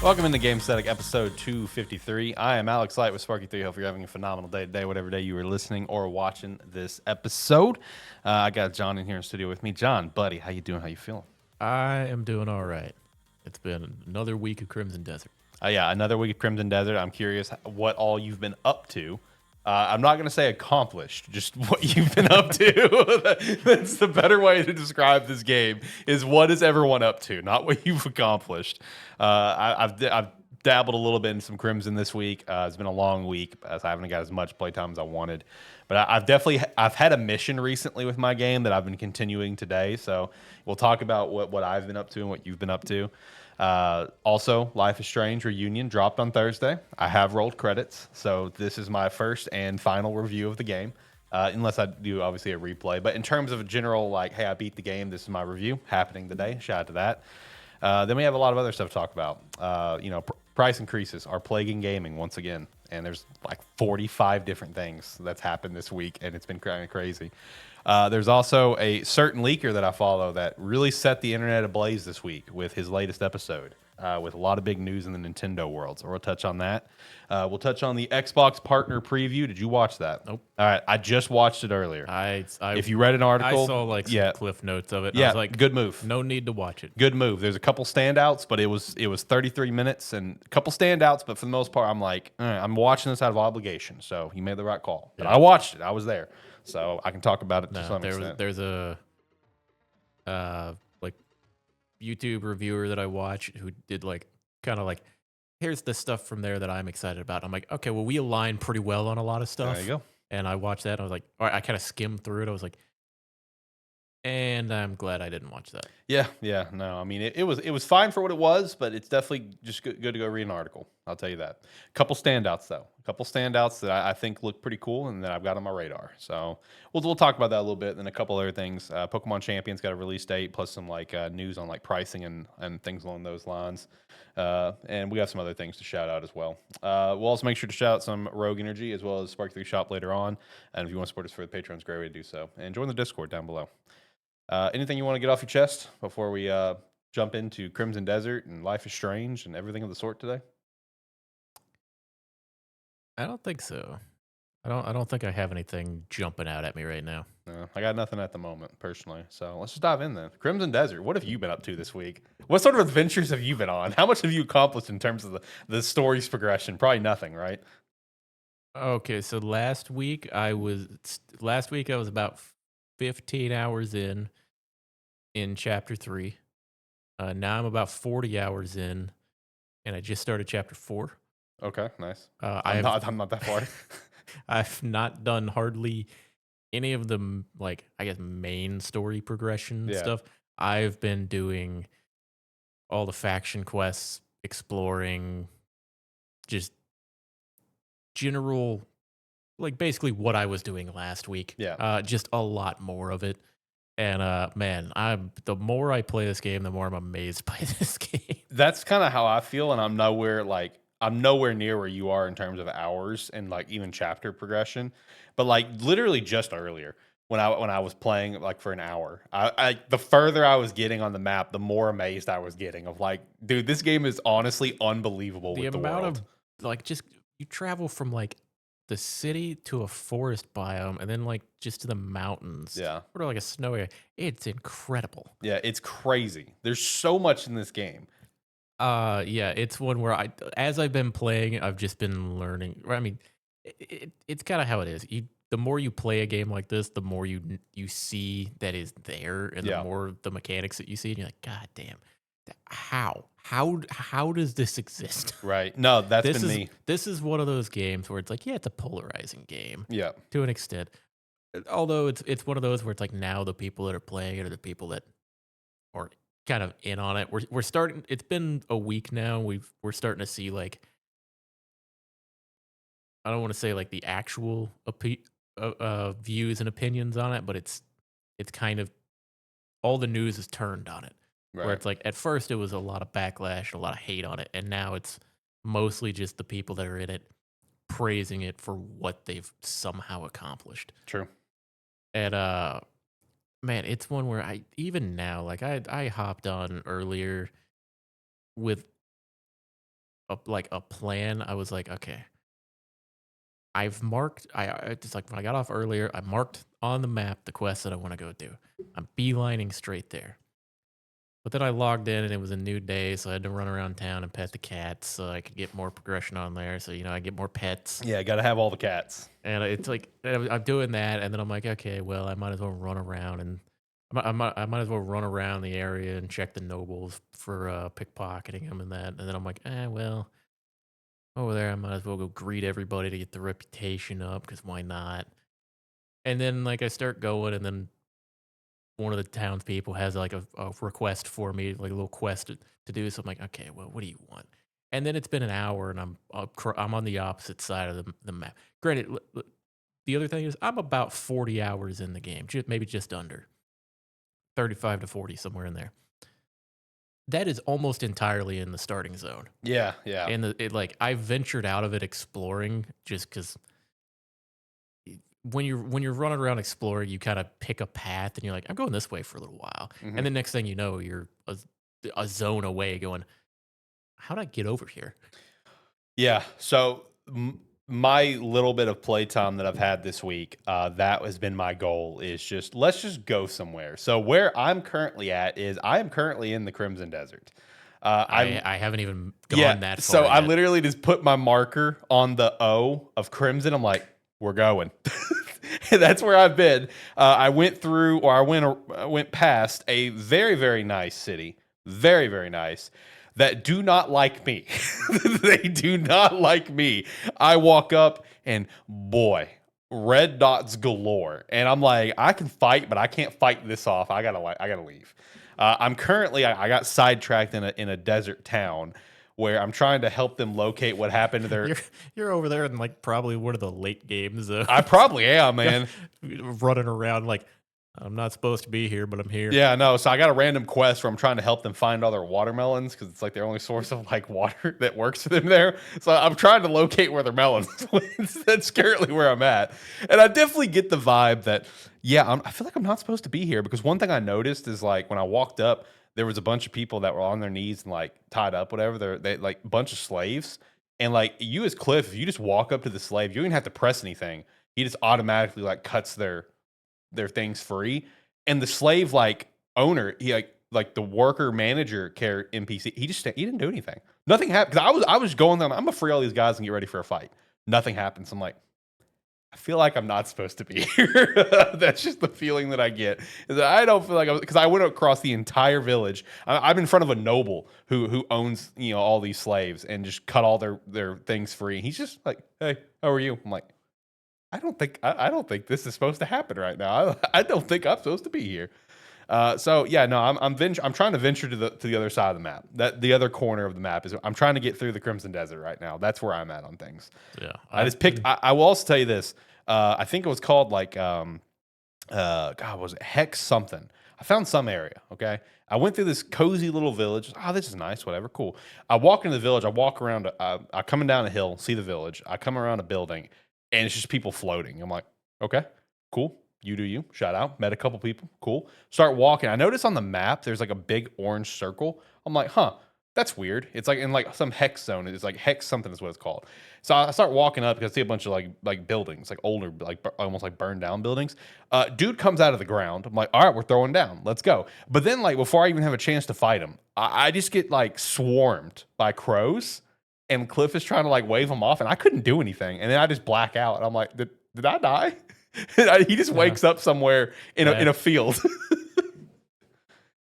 Welcome into Gamesthetic episode 253. I am Alex Light with Sparky3. Hope you're having a phenomenal day today, whatever day you are listening or watching this episode. I got John in here in studio with me. John, buddy, how you doing? How you feeling? I am doing all right. It's been another week of Crimson Desert. Yeah, another week of Crimson Desert. I'm curious what all you've been up to. I'm not going to say accomplished, just what you've been up to. That's the better way to describe this game, is what is everyone up to, not what you've accomplished. I've dabbled a little bit in some Crimson this week. It's been a long week, as I haven't got as much playtime as I wanted. But I've had a mission recently with my game that I've been continuing today. So we'll talk about what I've been up to and what you've been up to. Also, Life is Strange Reunion dropped on Thursday. I have rolled credits, so this is my first and final review of the game, unless I do obviously a replay. But in terms of a general, like, hey, I beat the game, this is my review happening today. Shout out to that. Then we have a lot of other stuff to talk about. Price increases are plaguing gaming once again, and there's like 45 different things that's happened this week, and it's been kind of crazy. There's also a certain leaker that I follow that really set the internet ablaze this week with his latest episode, with a lot of big news in the Nintendo world. So we'll touch on that. We'll touch on the Xbox partner preview. Did you watch that? Nope. All right, I just watched it earlier. If you read an article, I saw like some cliff notes of it. And yeah, I was like, good move. No need to watch it. Good move. There's a couple standouts, but it was 33 minutes and a couple standouts. But for the most part, I'm like, all right, I'm watching this out of obligation. So he made the right call. But I watched it. I was there, so I can talk about it to some extent. There's a like YouTube reviewer that I watch who did like kind of like, here's the stuff from there that I'm excited about. I'm like, okay, well, we align pretty well on a lot of stuff. There you go. And I watched that. And I was like, all right, I kind of skimmed through it. I was like, and I'm glad I didn't watch that. Yeah. No, I mean, it was fine for what it was, but it's definitely just good to go read an article. I'll tell you that. A couple standouts, though. A couple standouts that I think look pretty cool and that I've got on my radar. So we'll talk about that a little bit. Then a couple other things. Pokemon Champions got a release date, plus some like news on like pricing and things along those lines. And we got some other things to shout out as well. We'll also make sure to shout out some Rogue Energy as well as Spark3 Shop later on. And if you want to support us for the Patreon, it's a great way to do so. And join the Discord down below. Anything you want to get off your chest before we jump into Crimson Desert and Life is Strange and everything of the sort today? I don't think so. I don't think I have anything jumping out at me right now. No, I got nothing at the moment, personally. So let's just dive in then. Crimson Desert, what have you been up to this week? What sort of adventures have you been on? How much have you accomplished in terms of the story's progression? Probably nothing, right? Okay, so last week I was about 15 hours in chapter 3. Now I'm about 40 hours in, and I just started chapter 4. Okay, nice. I'm not that far. I've not done hardly any of the like, I guess, main story progression stuff. I've been doing all the faction quests, exploring, just general, like basically what I was doing last week. Just a lot more of it. And man, the more I play this game, the more I'm amazed by this game. That's kind of how I feel, and I'm nowhere near where you are in terms of hours and like even chapter progression. But like literally just earlier when I was playing like for an hour, I the further I was getting on the map, the more amazed I was getting of like, dude, this game is honestly unbelievable. The amount of like, just you travel from like the city to a forest biome and then like just to the mountains. Or like a snowy area. It's incredible. Yeah, it's crazy. There's so much in this game. It's one where as I've been playing, I've just been learning. I mean, it's kind of how it is. The more you play a game like this, the more you see that is there, and the more the mechanics that you see, and you're like, God damn, how does this exist? Right. No, that's been me. This is one of those games where it's like, yeah, it's a polarizing game. Yeah. To an extent. Although it's one of those where it's like now the people that are playing it are the people that are kind of in on it. We're starting. It's been a week now. We're starting to see like, I don't want to say like the actual views and opinions on it, but it's kind of all the news is turned on it. Right. Where it's like at first it was a lot of backlash, a lot of hate on it, and now it's mostly just the people that are in it praising it for what they've somehow accomplished. True. And man, it's one where I even now, like I hopped on earlier with a plan. I was like, okay, I've marked. Just like when I got off earlier, I marked on the map the quest that I want to go do. I'm beelining straight there. But then I logged in and it was a new day, so I had to run around town and pet the cats so I could get more progression on there. So I get more pets. Yeah, got to have all the cats. And it's like I'm doing that, and then I'm like, okay, well, I might as well run around and I might as well run around the area and check the nobles for pickpocketing them and that. And then I'm like, well, over there, I might as well go greet everybody to get the reputation up because why not? And then like I start going, and then one of the townspeople has like a request for me, like a little quest to do. So I'm like, okay, well, what do you want? And then it's been an hour, and I'm on the opposite side of the map. Granted, the other thing is I'm about 40 hours in the game, maybe just under 35 to 40, somewhere in there. That is almost entirely in the starting zone. Yeah, yeah. And like I ventured out of it exploring just because when you're running around exploring, you kind of pick a path and you're like, I'm going this way for a little while, Mhm. and the next thing you know, you're a zone away, going, how'd I get over here? Yeah. So my little bit of playtime that I've had this week, that has been my goal. Is just let's just go somewhere. So where I'm currently at is I am currently in the Crimson Desert. I haven't even gone that far. So I yet. literally just put my marker on the O of Crimson. I'm like, we're going. That's where I've been. I went through, or I went past a very, very nice city, very, very nice, that do not like me. They do not like me. I walk up and boy, red dots galore, and I'm like, I can fight, but I can't fight this off. I gotta leave. I'm currently, I got sidetracked in a desert town where I'm trying to help them locate what happened to their. You're over there in like probably one of the late games. I probably am, man. Running around like I'm not supposed to be here, but I'm here. Yeah, no. So I got a random quest where I'm trying to help them find all their watermelons because it's like their only source of like water that works for them there. So I'm trying to locate where their melons. That's currently where I'm at, and I definitely get the vibe that I feel like I'm not supposed to be here because one thing I noticed is like when I walked up, there was a bunch of people that were on their knees and like tied up, whatever. They like a bunch of slaves, and like you as Cliff, if you just walk up to the slave, you don't even have to press anything. He just automatically like cuts their things free, and the slave like owner, he like the worker manager care NPC, he didn't do anything. Nothing happened because I was going there. I'm gonna free all these guys and get ready for a fight. Nothing happens. I'm like, I feel like I'm not supposed to be here. That's just the feeling that I get. Is that I don't feel like because I went across the entire village. I'm in front of a noble who owns all these slaves and just cut all their things free. And he's just like, hey, how are you? I'm like, I don't think this is supposed to happen right now. I don't think I'm supposed to be here. So yeah, no, I'm trying to venture to the other side of the map. That the other corner of the map is I'm trying to get through the Crimson Desert right now. That's where I'm at on things. Yeah, I just picked. I will also tell you this. I think it was called like God, was it Hex something? I found some area. Okay, I went through this cozy little village. Oh, this is nice. Whatever, cool. I walk into the village. I walk around. I coming down a hill, see the village. I come around a building, and it's just people floating. I'm like, okay, cool. You do you. Shout out. Met a couple people. Cool. Start walking. I notice on the map there's like a big orange circle. I'm like, huh, that's weird. It's like in like some hex zone. It's like hex something is what it's called. So I start walking up because I see a bunch of like buildings, like older, like almost like burned down buildings. Dude comes out of the ground. I'm like, all right, we're throwing down. Let's go. But then like before I even have a chance to fight him, I just get like swarmed by crows. And Cliff is trying to like wave him off, and I couldn't do anything. And then I just black out. And I'm like, did I die? He just wakes up somewhere in a field.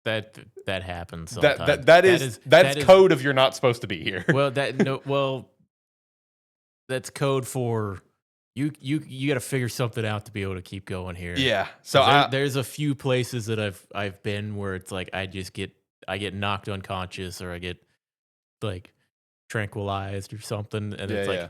That happens sometimes. That's code of you're not supposed to be here. Well, that's code for you got to figure something out to be able to keep going here. Yeah. So there's a few places that I've been where it's like I get knocked unconscious or I get like tranquilized or something, and it's like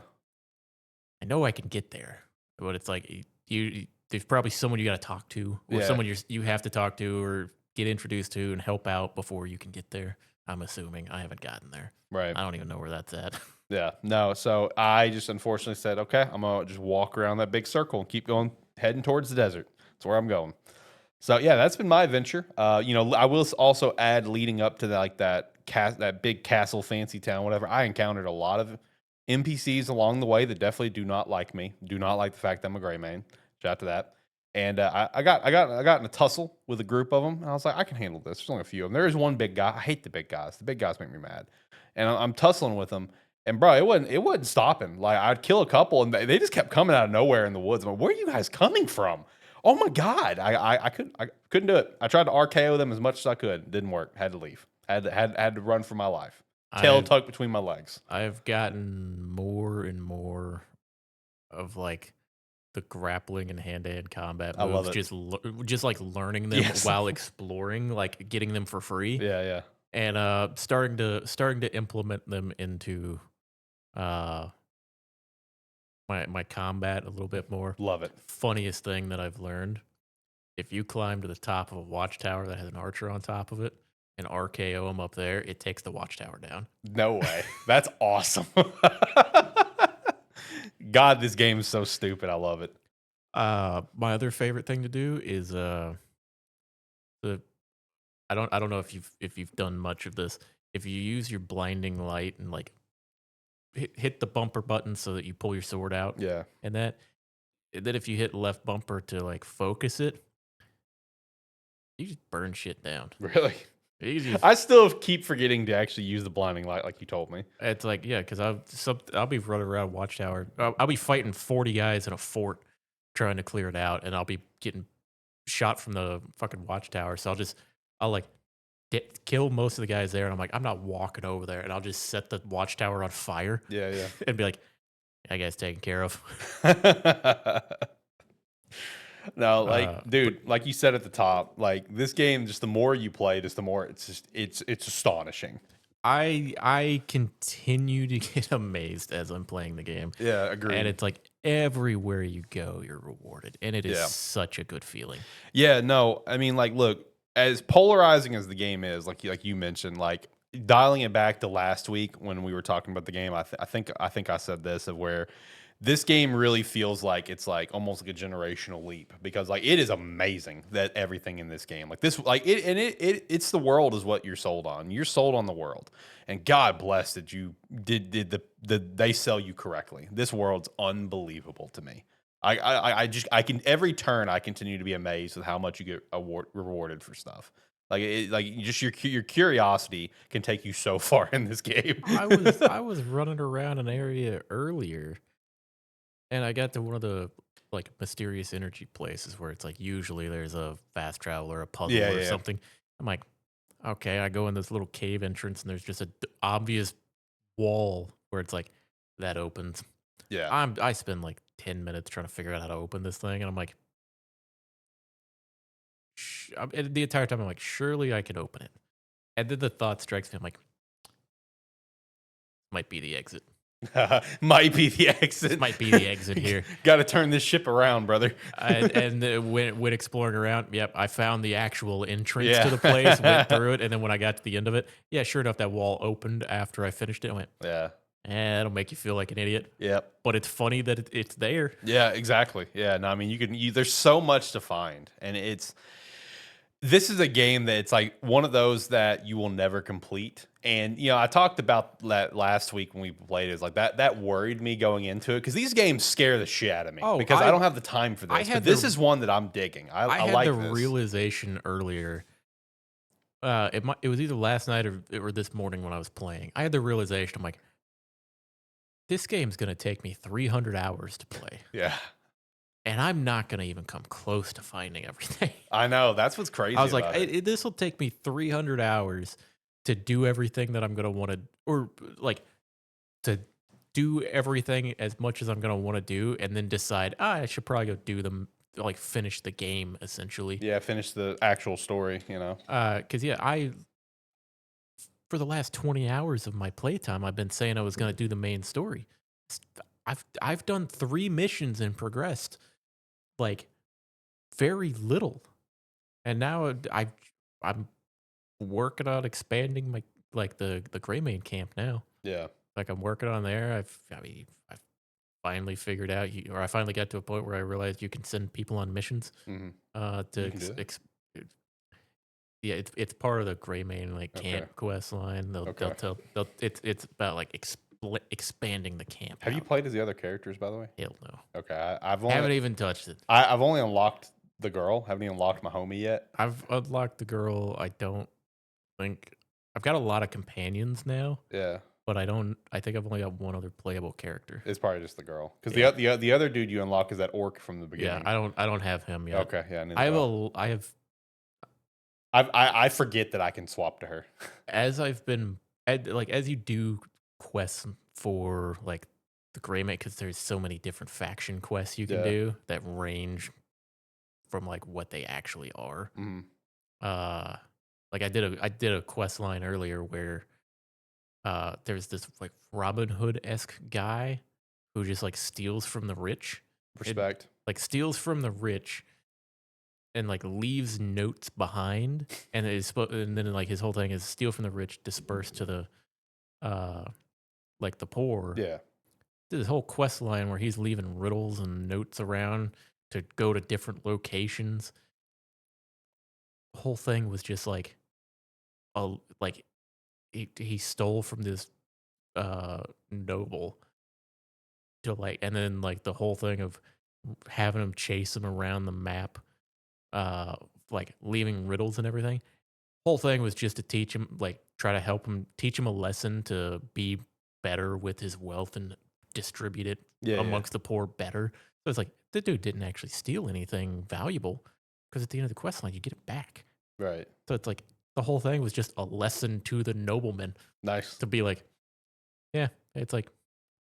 I know I can get there, but it's like there's probably someone you got to talk to, or someone you have to talk to or get introduced to and help out before you can get there. I'm assuming I haven't gotten there. Right. I don't even know where that's at. Yeah. No. So I just unfortunately said, okay, I'm gonna just walk around that big circle and keep going, heading towards the desert. That's where I'm going. So yeah, that's been my adventure. I will also add leading up to that big castle, fancy town, whatever. I encountered a lot of NPCs along the way that definitely do not like me. Do not like the fact that I'm a gray man. Shout out to that. And I got in a tussle with a group of them. And I was like, I can handle this. There's only a few of them. There is one big guy. I hate the big guys. The big guys make me mad. And I'm tussling with them. And bro, it wasn't stopping. Like I'd kill a couple, and they just kept coming out of nowhere in the woods. I'm like, where are you guys coming from? Oh my god, I couldn't do it. I tried to RKO them as much as I could. Didn't work. Had to leave. Had to run for my life. Tail I've tucked between my legs. I've gotten more and more of like the grappling and hand-to-hand combat I love moves, it. just like learning them Yes. while exploring, like getting them for free, Yeah, yeah. and starting to implement them into uh my combat a little bit more. Love it. Funniest thing that I've learned: if you climb to the top of a watchtower that has an archer on top of it and RKO him up there, it takes the watchtower down. No way. That's awesome. God, this game is so stupid. I love it. My other favorite thing to do is the I don't know if you've done much of this. If you use your blinding light and like hit the bumper button so that you pull your sword out, Yeah. and then if you hit left bumper to like focus it, you just burn shit down. Really. You just, I still keep forgetting to actually use the blinding light like you told me. it's like, yeah, because I'll be running around Watchtower. I'll be fighting 40 guys in a fort trying to clear it out, and I'll be getting shot from the fucking Watchtower. So I'll like kill most of the guys there, and I'm like, I'm not walking over there, and I'll just set the Watchtower on fire Yeah, yeah. and be like, that guy's taken care of. No, Uh, dude, like you said at the top, like this game, just the more you play, just the more it's astonishing. I continue to get amazed as I'm playing the game. Yeah, agreed. And it's like everywhere you go, you're rewarded. And it is Yeah. such a good feeling. Yeah, no, I mean, like, look, as polarizing as the game is, like you mentioned, like dialing it back to last week when we were talking about the game, I think I said this of where this game really feels like it's like almost like a generational leap because like it is amazing that everything in this game like this like it's the world is what you're sold on. You're sold on the world, and God bless that you did they sell you correctly. This world's unbelievable to me. I can every turn I continue to be amazed with how much you get rewarded for stuff. Just your curiosity can take you so far in this game. I was running around an area earlier, and I got to one of the like mysterious energy places where it's like usually there's a fast travel or a puzzle Yeah, or yeah. something. I'm like, okay, I go in this little cave entrance, and there's just a obvious wall where it's like that opens. Yeah. I spend like 10 minutes trying to figure out how to open this thing, and I'm like, and the entire time I'm like, surely I can open it. And then the thought strikes me, I'm like, might be the exit. Might be the This exit. might be the exit here. Got to turn this ship around, brother. When exploring around, yep, I found the actual entrance Yeah. to the place, went through it, and then when I got to the end of it, yeah, sure enough, that wall opened after I finished it. I went, Yeah. that'll make you feel like an idiot. Yep. But it's funny that it's there. Yeah, exactly. Yeah, no, I mean, there's so much to find, and this is a game that it's like one of those that you will never complete. And I talked about that last week when we played it. It's like that worried me going into it because these games scare the shit out of me Oh, because I don't have the time for I this. had But this the- is one that I'm digging. I had like the this. realization earlier. It was either last night or this morning when I was playing. I had the realization. I'm like, this game's gonna take me 300 hours to play, Yeah, and I'm not gonna even come close to finding everything. I know. That's what's crazy. I was like, about it. this will take me 300 hours to do everything that I'm gonna want to, or like to do everything as much as I'm gonna want to do, and then decide, I should probably go do them, like finish the game essentially. Yeah, finish the actual story. Because yeah, for the last 20 hours of my playtime, I've been saying I was gonna do the main story. I've done 3 missions and progressed like very little, and now I'm working on expanding my like the Gray Main camp now. Yeah. Like I'm working on there. I've finally figured out, or I finally got to a point where I realized you can send people on missions Hmm. to You can do it. Yeah, it's part of the Greymane like Okay. camp quest line. They'll Okay. it's about like expanding the camp Have you out. played as the other characters, by the way? Hell no. Okay, I've Haven't only even touched it. I've only unlocked the girl. Haven't even unlocked my homie yet. I've unlocked the girl. I don't think I've got a lot of companions now, Yeah, but I think I've only got one other playable character. it's probably just the girl because Yeah. the other dude you unlock is that orc from the Yeah, beginning. I don't have him yet. Okay, yeah, neither I have do I have I forget that I can swap to her. as I've been as you do quests for like the Greymane, because there's so many different faction quests you can Yeah. do that range from like what they actually are. Mhm. Like I did a quest line earlier where there's this like Robin Hood esque guy who just like steals from the rich. Respect. Like steals from the rich and like leaves notes behind, and and then like his whole thing is steal from the rich, disperse to the uh like the poor. Yeah. This whole quest line where he's leaving riddles and notes around to go to different locations. The whole thing was just like a like he stole from this noble to like, and then like the whole thing of having him chase him around the map, uh like leaving riddles and everything. Whole thing was just to teach him, like try to help him, teach him a lesson to be better with his wealth and distribute it Yeah. amongst the poor better. So it's like the dude didn't actually steal anything valuable, because at the end of the quest line you get it back. Yeah. Right. So it's like the whole thing was just a lesson to the nobleman Nice. to be like, yeah, it's like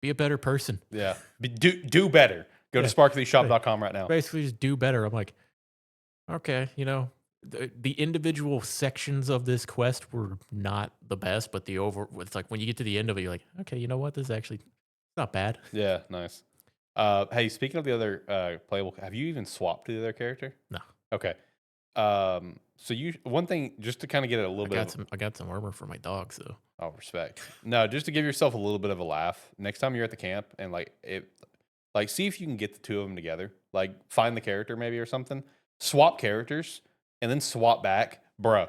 be a better person. Yeah. Do better. Go to Yeah. sparklyshop.com right now. Basically just do better. I'm like, okay, you know, the individual sections of this quest were not the best, but it's like when you get to the end of it, you're like, okay, you know what? This is actually not bad. Yeah, nice. Hey, speaking of the other playable, have you even swapped to the other character? No. Okay. So one thing, just to kind of get a little bit I got some armor for my dog, so oh, respect. No, just to give yourself a little bit of a laugh. Next time you're at the camp and see if you can get the two of them together. Like find the character maybe or something. Swap characters and then swap back, bruh,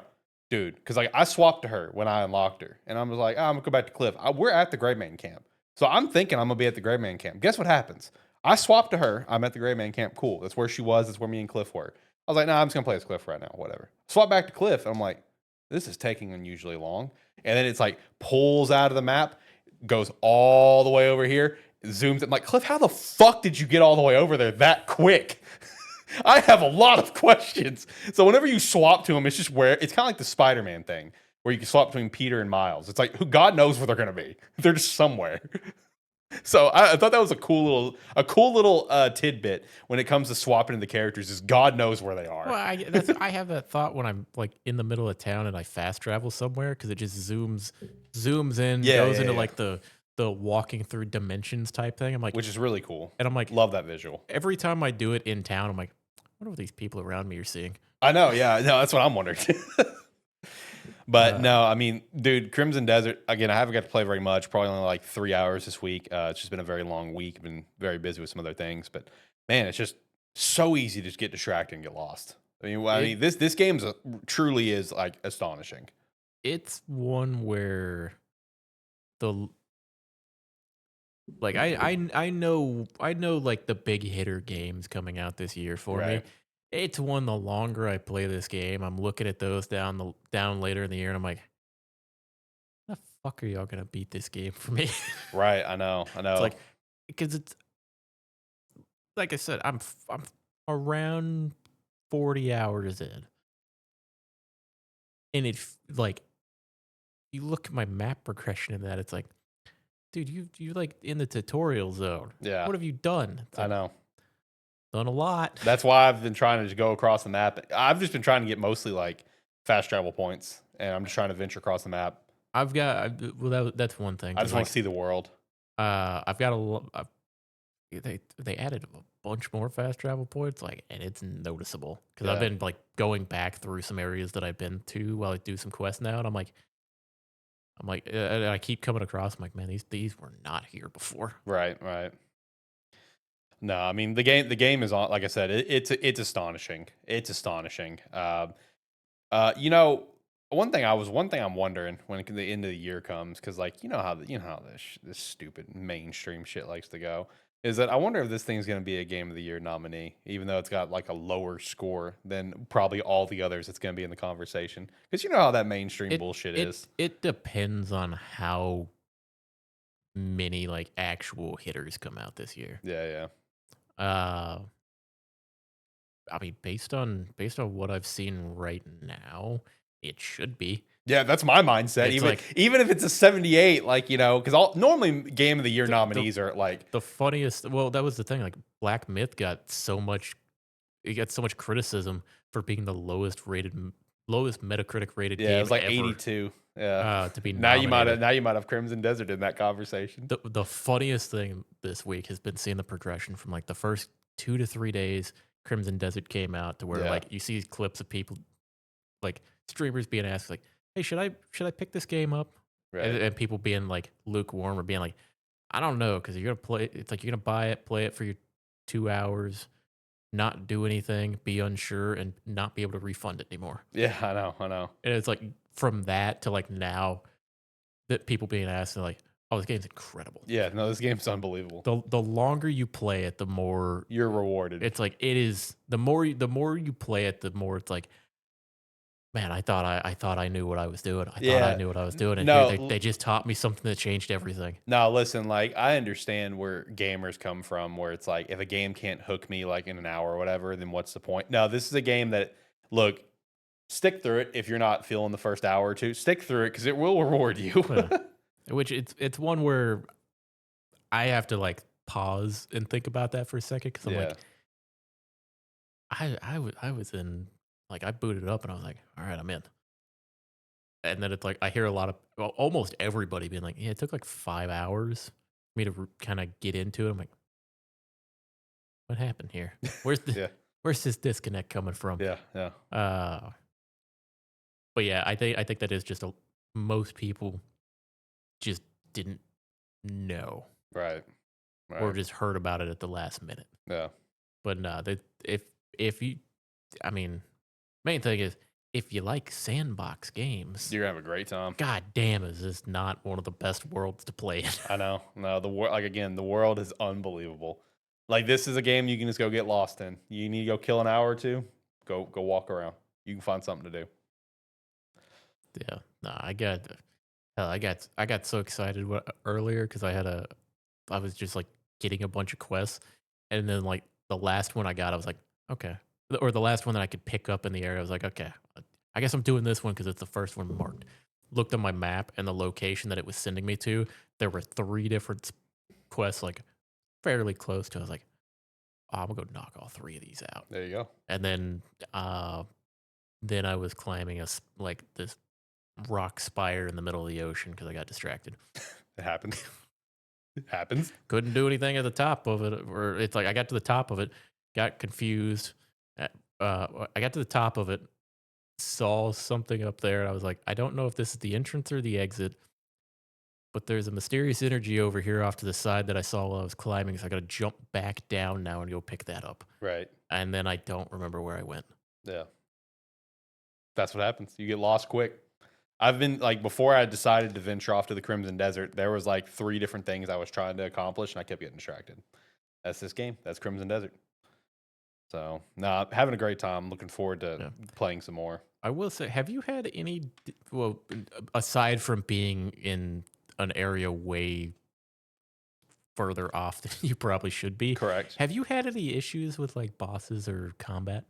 dude. Because like I swapped to her when I unlocked her, and I was like, oh, I'm gonna go back to Cliff. We're at the Greymane camp, so I'm thinking I'm gonna be at the Greymane camp. Guess what happens? I swapped to her. I'm at the Greymane camp. Cool. That's where she was. That's where me and Cliff were. I was like, nah, I'm just gonna play as Cliff right now. Whatever. Swap back to Cliff, and I'm like, this is taking unusually long. And then it's like pulls out of the map, goes all the way over here, zooms in. I'm like, Cliff, how the fuck did you get all the way over there that quick? I have a lot of questions. So whenever you swap to them, it's just where it's kind of like the Spider-Man thing where you can swap between Peter and Miles. It's like who God knows where they're gonna be. They're just somewhere. So I thought that was a cool little tidbit when it comes to swapping the characters. Is God knows where they are. well, I have that thought when I'm like in the middle of town and I fast travel somewhere, because it just zooms in, goes into like the walking through dimensions type thing. I'm like, Which is really cool. and I'm like, Love that visual. every time I do it in town, I'm like, what are these people around me are seeing? I know, yeah, no, that's what I'm wondering. But no, I mean, dude, Crimson Desert, again, I haven't got to play very much, probably only like 3 hours this week. It's just been a very long week. I've been very busy with some other things, but man, it's just so easy to just get distracted and get lost. I mean, this game truly is like astonishing. It's one where the like I know like the big hitter games coming out this year for me. Right. It's one, the longer I play this game, I'm looking at those down later in the year, and I'm like, how the fuck are y'all gonna beat this game for me? Right, I know. It's like, because it's like I said, I'm around 40 hours in, and like you look at my map progression in that, it's like, dude, you like in the tutorial zone. Yeah. What have you done? It's I like, know. done a lot. That's why I've been trying to just go across the map. I've just been trying to get mostly like fast travel points, and I'm just trying to venture across the map. That's one thing. I just want to see the world. I've got they added a bunch more fast travel points, like, and it's noticeable because I've been like going back through some areas that I've been to while I do some quests now, and I'm like, and I keep coming across. I'm like, man, these were not here before. Right. No, I mean the game is on. Like I said, it's astonishing. It's astonishing. You know, one thing I'm wondering when the end of the year comes, because like you know how this stupid mainstream shit likes to go, is that I wonder if this thing's gonna be a Game of the Year nominee, even though it's got like a lower score than probably all the others. It's gonna be in the conversation because you know how that mainstream It bullshit it is. it depends on how many like actual hitters come out this year. Yeah, yeah, Uh, I mean, based on what I've seen right now, it should be. yeah. That's my mindset. It's like Even if it's a 78, like because all normally Game of the Year the nominees are like, the funniest. Well, that was the thing. Like Black Myth got so much. It got so much criticism for being the lowest Metacritic rated yeah, it game was like ever. 82. Yeah. To be Now nominated. you might have Crimson Desert in that conversation. The funniest thing this week has been seeing the progression from like the first 2 to 3 days Crimson Desert came out to where Yeah. like you see clips of people like streamers being asked like, "Hey, should I pick this game up?" Right. And people being like lukewarm or being like, "I don't know," because you're gonna play. It's like you're gonna buy it, play it for your 2 hours, not do anything, be unsure, and not be able to refund it anymore. Yeah, I know. And it's like from that to like now that people being asked, they're like, "Oh, this game's incredible." Yeah, no, this game's unbelievable. The longer you play it, the more You're rewarded. it's like it is. The more you play it, the more it's like, man, I thought I knew what I was doing. I thought I Yeah. knew what I was doing, and here No, they just taught me something that changed everything. no, listen, like I understand where gamers come from, where it's like if a game can't hook me like in an hour or whatever, then what's the point? No, this is a game that look, stick through it if you're not feeling the first hour or two. Stick through it because it will reward you. Yeah. Which it's one where I have to like pause and think about that for a second because I'm Yeah. like, I was in like I booted it up and I was like, all right, I'm in. And then it's like I hear a lot of almost everybody being like, yeah, it took like 5 hours for me to kind of get into it. I'm like, what happened here? Where's the Yeah. where's this disconnect coming from? Yeah. Yeah. Uh, but yeah, I think that is just most people just didn't know Right. or Right. just heard about it at the last minute. Yeah. But no, that if you, I mean, main thing is if you like sandbox games, You're gonna have a great time. god damn, is this not one of the best worlds to play in? I know. No, the world, like again, the world is unbelievable. Like this is a game you can just go get lost in. You need to go kill an hour or two. Go walk around. You can find something to do. Yeah, no, hell, I got so excited earlier because I was just like getting a bunch of quests, and then like the last one I got, I was like, okay, or the last one that I could pick up in the area, I was like, okay, I guess I'm doing this one because it's the first one marked. Looked on my map and the location that it was sending me to, there were 3 different quests like fairly close to. I was like, oh, I'm gonna go knock all 3 of these out, There you go. and then I was climbing like this rock spire in the middle of the ocean because I got distracted. It happens. It happens. Couldn't do anything at the top of it, or it's like I got to the top of it, got confused. I got to the top of it, saw something up there, and I was like, I don't know if this is the entrance or the exit, but there's a mysterious energy over here off to the side that I saw while I was climbing, so I got to jump back down now and go pick that up. Right. And then I don't remember where I went. Yeah. That's what happens. You get lost quick. I've been like before I decided to venture off to the Crimson Desert, there was like 3 different things I was trying to accomplish and I kept getting distracted. That's this game. That's Crimson Desert. So, nah, having a great time. Looking forward to Yeah. playing some more. I will say, have you had well, aside from being in an area way further off than you probably should be, Correct. have you had any issues with like bosses or combat?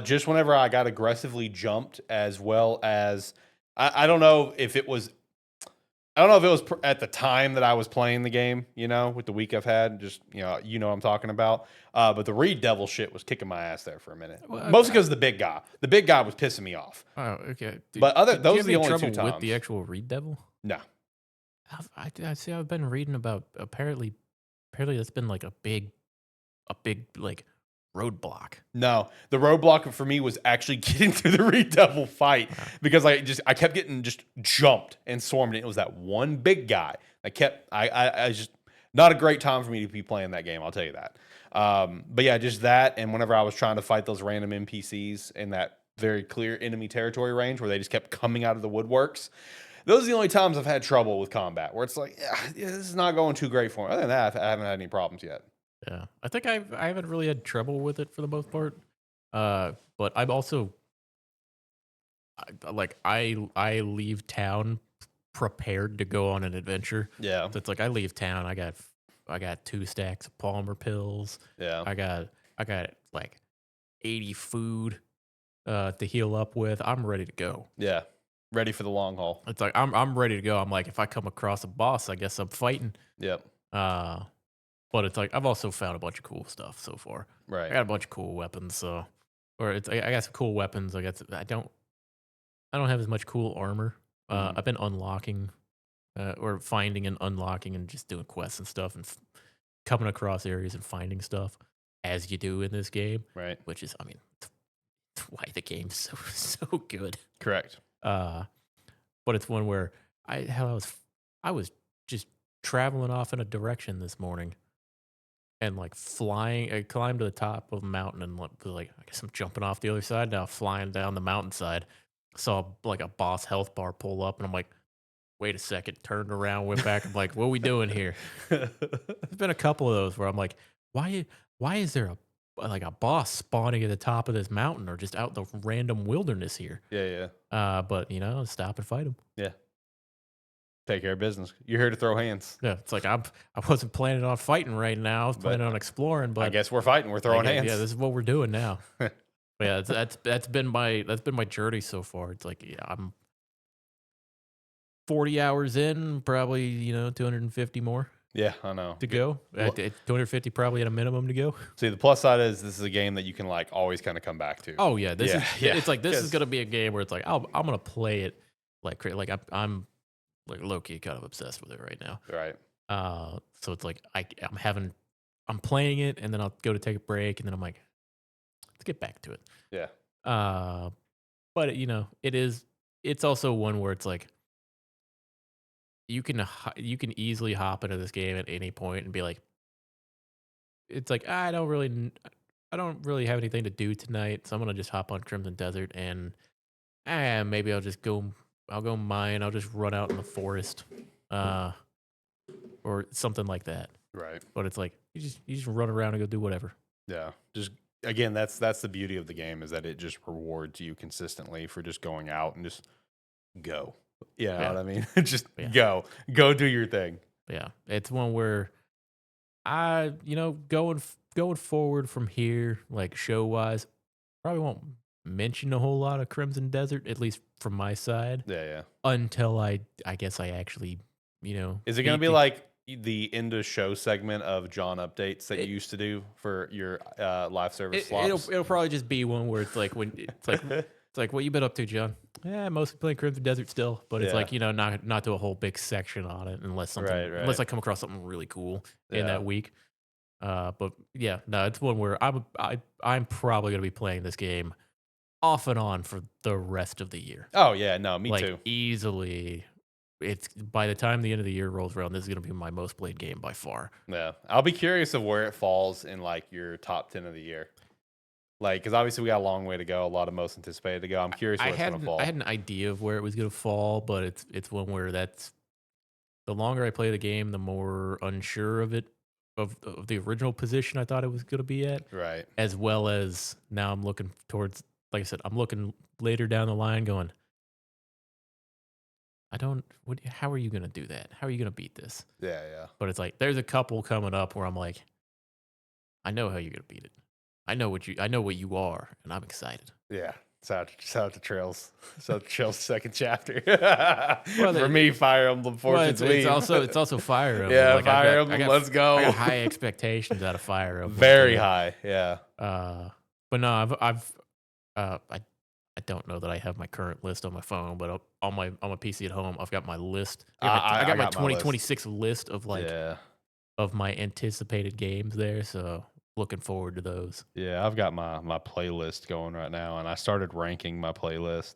Just whenever I got aggressively jumped, as well as I don't know if it was. I don't know if it was at the time that I was playing the game, with the week I've had, just, what I'm talking about. But the Reed Devil shit was kicking my ass there for a minute. Well, Mostly because of the big guy. The big guy was pissing me off. Oh, okay. But Do those you are have the any only 2 trouble times. with the actual Reed Devil? No. I see. I've been reading about apparently that's been like a big like roadblock. No, the roadblock for me was actually getting through the Reed Devil fight because I kept getting just jumped and swarmed. And it was that one big guy that kept, I just, not a great time for me to be playing that game. I'll tell you that. But yeah, just that. And whenever I was trying to fight those random NPCs in that very clear enemy territory range where they just kept coming out of the woodworks. Those are the only times I've had trouble with combat, where it's like, yeah, this is not going too great for me. Other than that, I haven't had any problems yet. Yeah, I think I haven't really had trouble with it for the most part. But I'm also I leave town prepared to go on an adventure. Yeah, So it's like I leave town. I got 2 stacks of Palmer pills. yeah, I got like 80 food to heal up with. I'm ready to go. yeah. Ready for the long haul. It's like I'm ready to go. I'm like, if I come across a boss, I guess I'm fighting. Yep. But it's like I've also found a bunch of cool stuff so far. Right. I got a bunch of cool weapons, so I got some cool weapons. I don't have as much cool armor. I've been unlocking or finding and unlocking and just doing quests and stuff and coming across areas and finding stuff as you do in this game. Right. Which is, I mean, why the game's so good. Correct. But it's one where I was just traveling off in a direction this morning and like flying. I climbed to the top of a mountain and like I guess I'm jumping off the other side now, flying down the mountainside. Saw like a boss health bar pull up, and I'm like, wait a second. Turned around, went back. I'm like, what are we doing here? There's been a couple of those where I'm like, why is there a boss spawning at the top of this mountain or just out in the random wilderness here? Yeah, But stop and fight him. yeah. Take care of business. You're here to throw hands. Yeah, it's like I wasn't planning on fighting right now. I was planning on exploring, but I guess we're fighting. We're throwing hands. Yeah, this is what we're doing now. But yeah, that's been my journey so far. It's like I'm 40 hours in, probably 250 more. Yeah, I know. To go. 250 probably at a minimum to go. See, the plus side is this is a game that you can like always kind of come back to. Oh yeah, this is it's like this is 'cause- gonna be a game where it's like I'm gonna play it like I'm like low-key kind of obsessed with it right now. Right. So it's like I'm playing it and then I'll go to take a break and then I'm like, let's get back to it. Yeah. But it's also one where it's like you can easily hop into this game at any point and be like, it's like I don't really have anything to do tonight, so I'm gonna just hop on Crimson Desert and maybe I'll go mine. I'll just run out in the forest, or something like that. Right. But it's like you just run around and go do whatever. Yeah. Just again, that's the beauty of the game is that it just rewards you consistently for just going out and just go. You know what I mean? Just go do your thing. Yeah, it's one where going forward from here, like show wise, probably won't mention a whole lot of Crimson Desert, at least from my side. Yeah. Until I guess I actually, Is it going to be like the end of show segment of John updates that you used to do for your live service flops? It'll probably just be one where it's like it's like what you been up to, John? Yeah, mostly playing Crimson Desert still, but it's like not do a whole big section on it unless unless I come across something really cool in that week. But yeah, no, it's one where I'm probably gonna be playing this game off and on for the rest of the year. Oh yeah, no, me like, too. Easily. It's by the time the end of the year rolls around, this is gonna be my most played game by far. Yeah, I'll be curious of where it falls in like your top 10 of the year. Like, because obviously we got a long way to go, a lot of most anticipated to go. I'm curious where it's going to fall. I had an idea of where it was going to fall, but it's one where that's the longer I play the game, the more unsure of the original position I thought it was going to be at. Right. As well as now I'm looking towards, like I said, I'm looking later down the line going, how are you going to do that? How are you going to beat this? Yeah. But it's like, there's a couple coming up where I'm like, I know how you're going to beat it. I know what you are, and I'm excited. Yeah. Shout out to Trails. Shout out to Trails' second chapter. Well, for me, Fire Emblem Fortune's it's also Fire Emblem. Yeah, like, Fire Emblem. Let's go. I got high expectations out of Fire Emblem. Very high. Yeah. But no, I don't know that I have my current list on my phone, but on my PC at home, I've got my list. I got my 2026 list of of my anticipated games there. So. Looking forward to those. Yeah, I've got my playlist going right now, and I started ranking my playlist.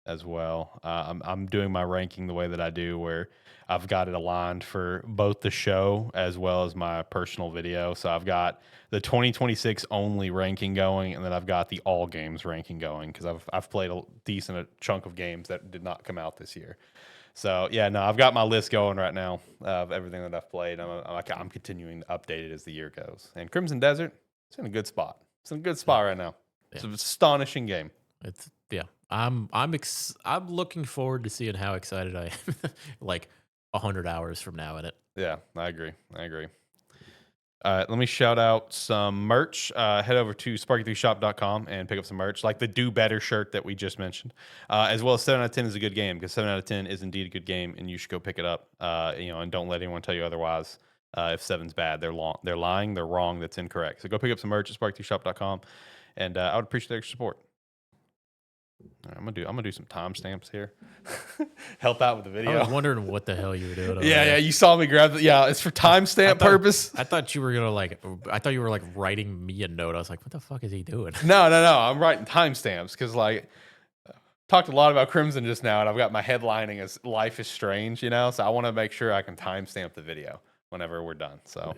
as well. I'm doing my ranking the way that I do, where I've got it aligned for both the show as well as my personal video. So I've got the 2026 only ranking going, and then I've got the all games ranking going because I've played a decent chunk of games that did not come out this year. So yeah, no, I've got my list going right now of everything that I've played. I'm continuing to update it as the year goes. And Crimson Desert, it's in a good spot. It's in a good spot right now. It's an astonishing game. It's yeah. I'm looking forward to seeing how excited I am. Like 100 hours from now in it. Yeah, I agree. Let me shout out some merch. Head over to sparky3shop.com and pick up some merch, like the Do Better shirt that we just mentioned, as well as 7 out of 10 is a good game, because 7 out of 10 is indeed a good game, and you should go pick it up. And don't let anyone tell you otherwise. If 7's bad, they're lying, they're wrong, that's incorrect. So go pick up some merch at sparky3shop.com, and I would appreciate your support. All right, I'm gonna do some timestamps here. Help out with the video. I was wondering what the hell you were doing. Yeah, you saw me grab it. Yeah, it's for timestamp purpose. I thought you were gonna I thought you were like writing me a note. I was like, what the fuck is he doing? No. I'm writing timestamps because talked a lot about Crimson just now, and I've got my headlining as "Life is Strange," so I want to make sure I can timestamp the video whenever we're done. So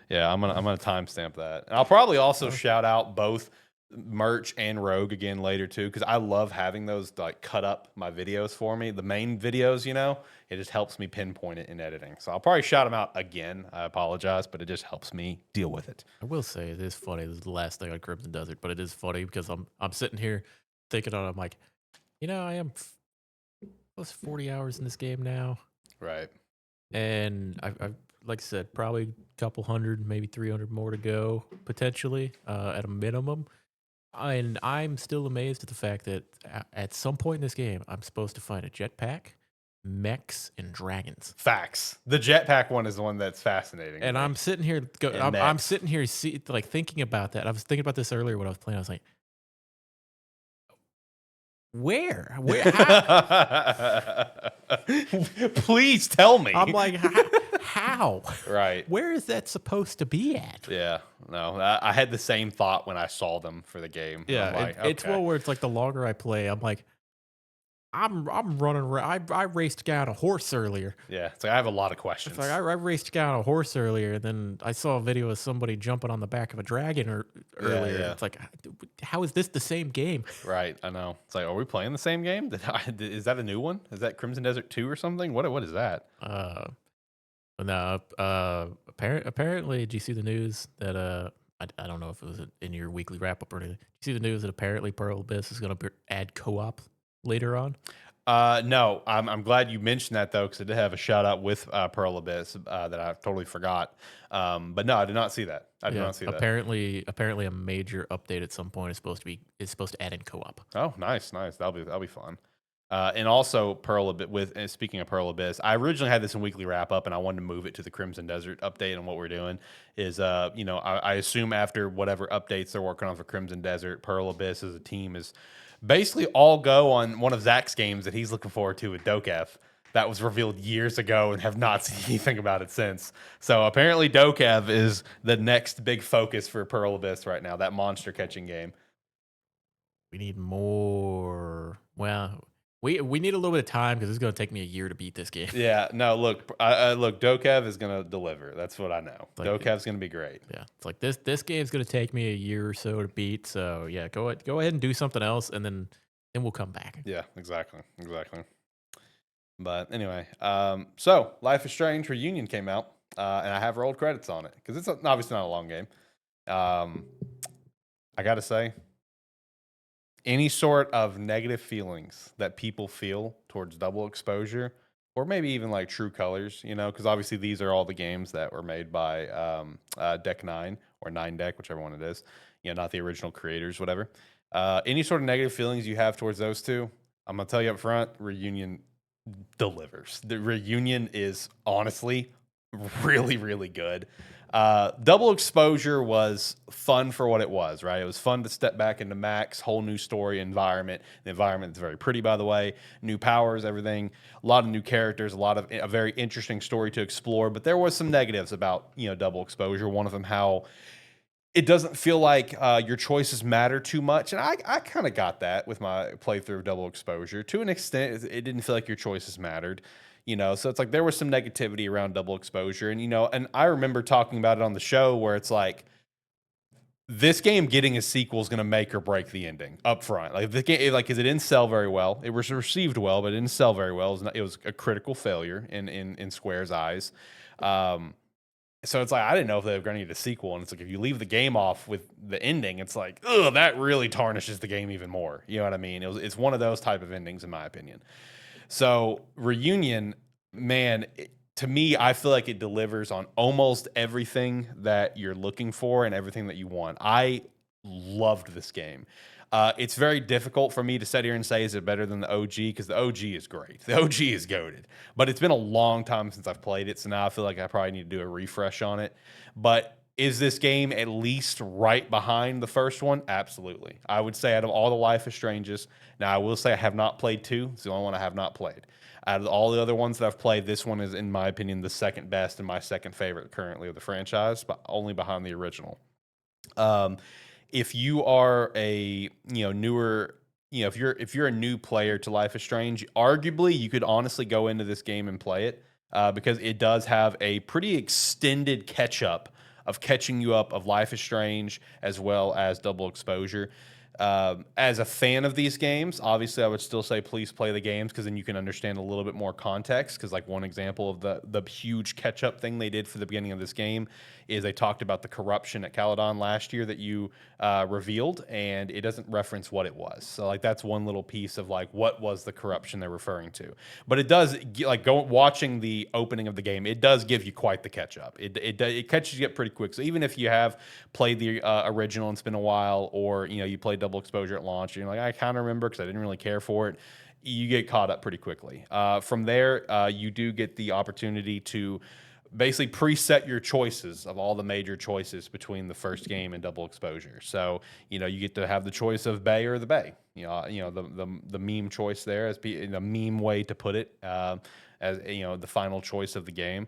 yeah, I'm gonna timestamp that, and I'll probably also shout out both merch and Rogue again later too, because I love having those cut up my videos for me, the main videos. It just helps me pinpoint it in editing. So I'll probably shout them out again. I apologize, but it just helps me deal with it. I will say it is funny. This is the last thing on Crimson Desert, but it is funny because I'm sitting here thinking on it. I'm like, I am close to 40 hours in this game now, right? And I've like I said, probably a couple hundred, maybe 300 more to go potentially at a minimum. And I'm still amazed at the fact that at some point in this game, I'm supposed to find a jetpack, mechs, and dragons. Facts. The jetpack one is the one that's fascinating. And I'm sitting here, I'm sitting here, thinking about that. I was thinking about this earlier when I was playing. I was like, where? Please tell me. I'm like, how? Right. Where is that supposed to be at? Yeah. No, I had the same thought when I saw them for the game. Yeah. Like, it's one where it's like the longer I play, I'm like, I'm running around. I raced down a horse earlier. Yeah. It's like I have a lot of questions. It's like I raced down a horse earlier, and then I saw a video of somebody jumping on the back of a dragon earlier. Yeah. It's like, how is this the same game? Right. I know. It's like, are we playing the same game? Is that a new one? Is that Crimson Desert 2 or something? What is that? No. Apparently, did you see the news that I don't know if it was in your weekly wrap up or anything. Did you see the news that apparently Pearl Abyss is going to add co-op later on? No, I'm glad you mentioned that though, because I did have a shout out with Pearl Abyss that I totally forgot. But no, I did not see that. I did not see that. Apparently, a major update at some point is supposed to add in co-op. Oh, nice. That'll be fun. And also Pearl Abyss. Speaking of Pearl Abyss, I originally had this in weekly wrap up, and I wanted to move it to the Crimson Desert update. And what we're doing is, I assume after whatever updates they're working on for Crimson Desert, Pearl Abyss as a team is basically all go on one of Zach's games that he's looking forward to with DokeV. That was revealed years ago and have not seen anything about it since. So apparently DokeV is the next big focus for Pearl Abyss right now, that monster catching game. We need more. Well, we need a little bit of time because it's going to take me a year to beat this game. Yeah, no, look, DokeV is going to deliver. That's what I know. DokeV's going to be great. Yeah, it's like this game's going to take me a year or so to beat. So yeah, go ahead and do something else, and then we'll come back. Yeah, exactly. But anyway, so Life is Strange Reunion came out, and I have rolled credits on it because it's obviously not a long game. I got to say, any sort of negative feelings that people feel towards double exposure, or maybe even like True Colors, because obviously these are all the games that were made by Deck 9 or 9 Deck, whichever one it is, not the original creators, whatever. Any sort of negative feelings you have towards those two, I'm going to tell you up front, Reunion delivers. The Reunion is honestly really, really good. Double Exposure was fun for what it was, right? It was fun to step back into Max, whole new story environment. The environment is very pretty, by the way. New powers, everything. A lot of new characters, a very interesting story to explore. But there was some negatives about, Double Exposure. One of them, how it doesn't feel like your choices matter too much. And I kind of got that with my playthrough of Double Exposure. To an extent, it didn't feel like your choices mattered, you know? So it's like there was some negativity around Double Exposure. And, you know, and I remember talking about it on the show where it's like, this game getting a sequel is going to make or break the ending up front. Like the game, like, cause it didn't sell very well. It was received well, but it didn't sell very well. It was a critical failure in Square's eyes. So it's like, I didn't know if they were going to need a sequel. And it's like, if you leave the game off with the ending, it's like, ugh, that really tarnishes the game even more. You know what I mean? It's one of those type of endings, in my opinion. So Reunion, man, to me, I feel like it delivers on almost everything that you're looking for and everything that you want. I loved this game. It's very difficult for me to sit here and say, is it better than the OG? Because the OG is great. The OG is goated. But it's been a long time since I've played it, so now I feel like I probably need to do a refresh on it. But is this game at least right behind the first one? Absolutely. I would say out of all the Life is Stranges, now I will say I have not played 2. It's the only one I have not played. Out of all the other ones that I've played, this one is, in my opinion, the second best and my second favorite currently of the franchise, but only behind the original. If you are a newer, if you're a new player to Life is Strange, arguably you could honestly go into this game and play it because it does have a pretty extended catch up of catching you up of Life is Strange as well as Double Exposure. As a fan of these games, obviously I would still say please play the games because then you can understand a little bit more context. Because like one example of the huge catch up thing they did for the beginning of this game is they talked about the corruption at Caledon last year that you revealed, and it doesn't reference what it was. So like that's one little piece of like what was the corruption they're referring to. But it does like watching the opening of the game, it does give you quite the catch up. It catches you up pretty quick. So even if you have played the original and it's been a while, or you played Double Exposure at launch, and you're like, I kind of remember because I didn't really care for it, you get caught up pretty quickly. From there, you do get the opportunity to basically preset your choices of all the major choices between the first game and Double Exposure. So you get to have the choice of Bay or the Bay. The meme choice there as the meme way to put it, as the final choice of the game.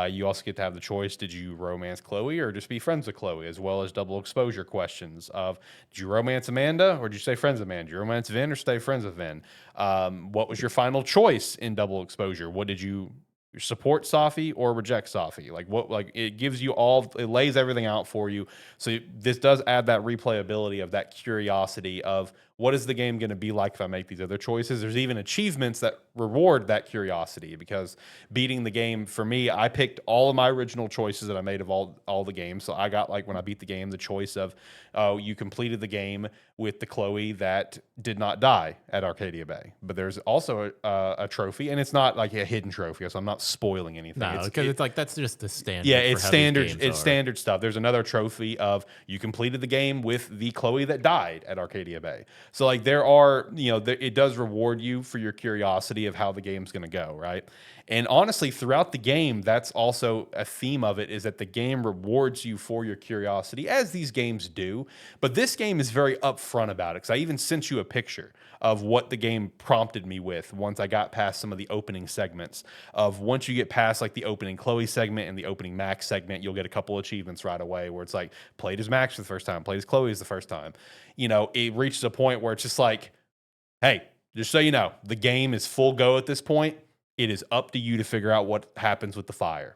You also get to have the choice: did you romance Chloe or just be friends with Chloe? As well as Double Exposure questions of: did you romance Amanda or did you stay friends with Amanda? Did you romance Vin or stay friends with Vin? What was your final choice in Double Exposure? What did you support Safi or reject Safi? Like it gives you it lays everything out for you. So this does add that replayability of that curiosity of what is the game going to be like if I make these other choices. There's even achievements that reward that curiosity, because beating the game, for me, I picked all of my original choices that I made of all the games. So I got, like, when I beat the game, the choice of, oh, you completed the game with the Chloe that did not die at Arcadia Bay. But there's also a trophy, and it's not like a hidden trophy, so I'm not spoiling anything. No, because it's like that's just the standard. Yeah, for it's how these standard. games It's are. standard stuff. There's another trophy of you completed the game with the Chloe that died at Arcadia Bay. So like there are, it does reward you for your curiosity of how the game's going to go, right? And honestly, throughout the game, that's also a theme of it, is that the game rewards you for your curiosity, as these games do. But this game is very upfront about it, because I even sent you a picture of what the game prompted me with once I got past some of the opening segments. Of once you get past like the opening Chloe segment and the opening Max segment, you'll get a couple achievements right away where it's like, played as Max for the first time, played as Chloe as the first time. It reaches a point where it's just like, hey, just so you know, the game is full go at this point. It is up to you to figure out what happens with the fire.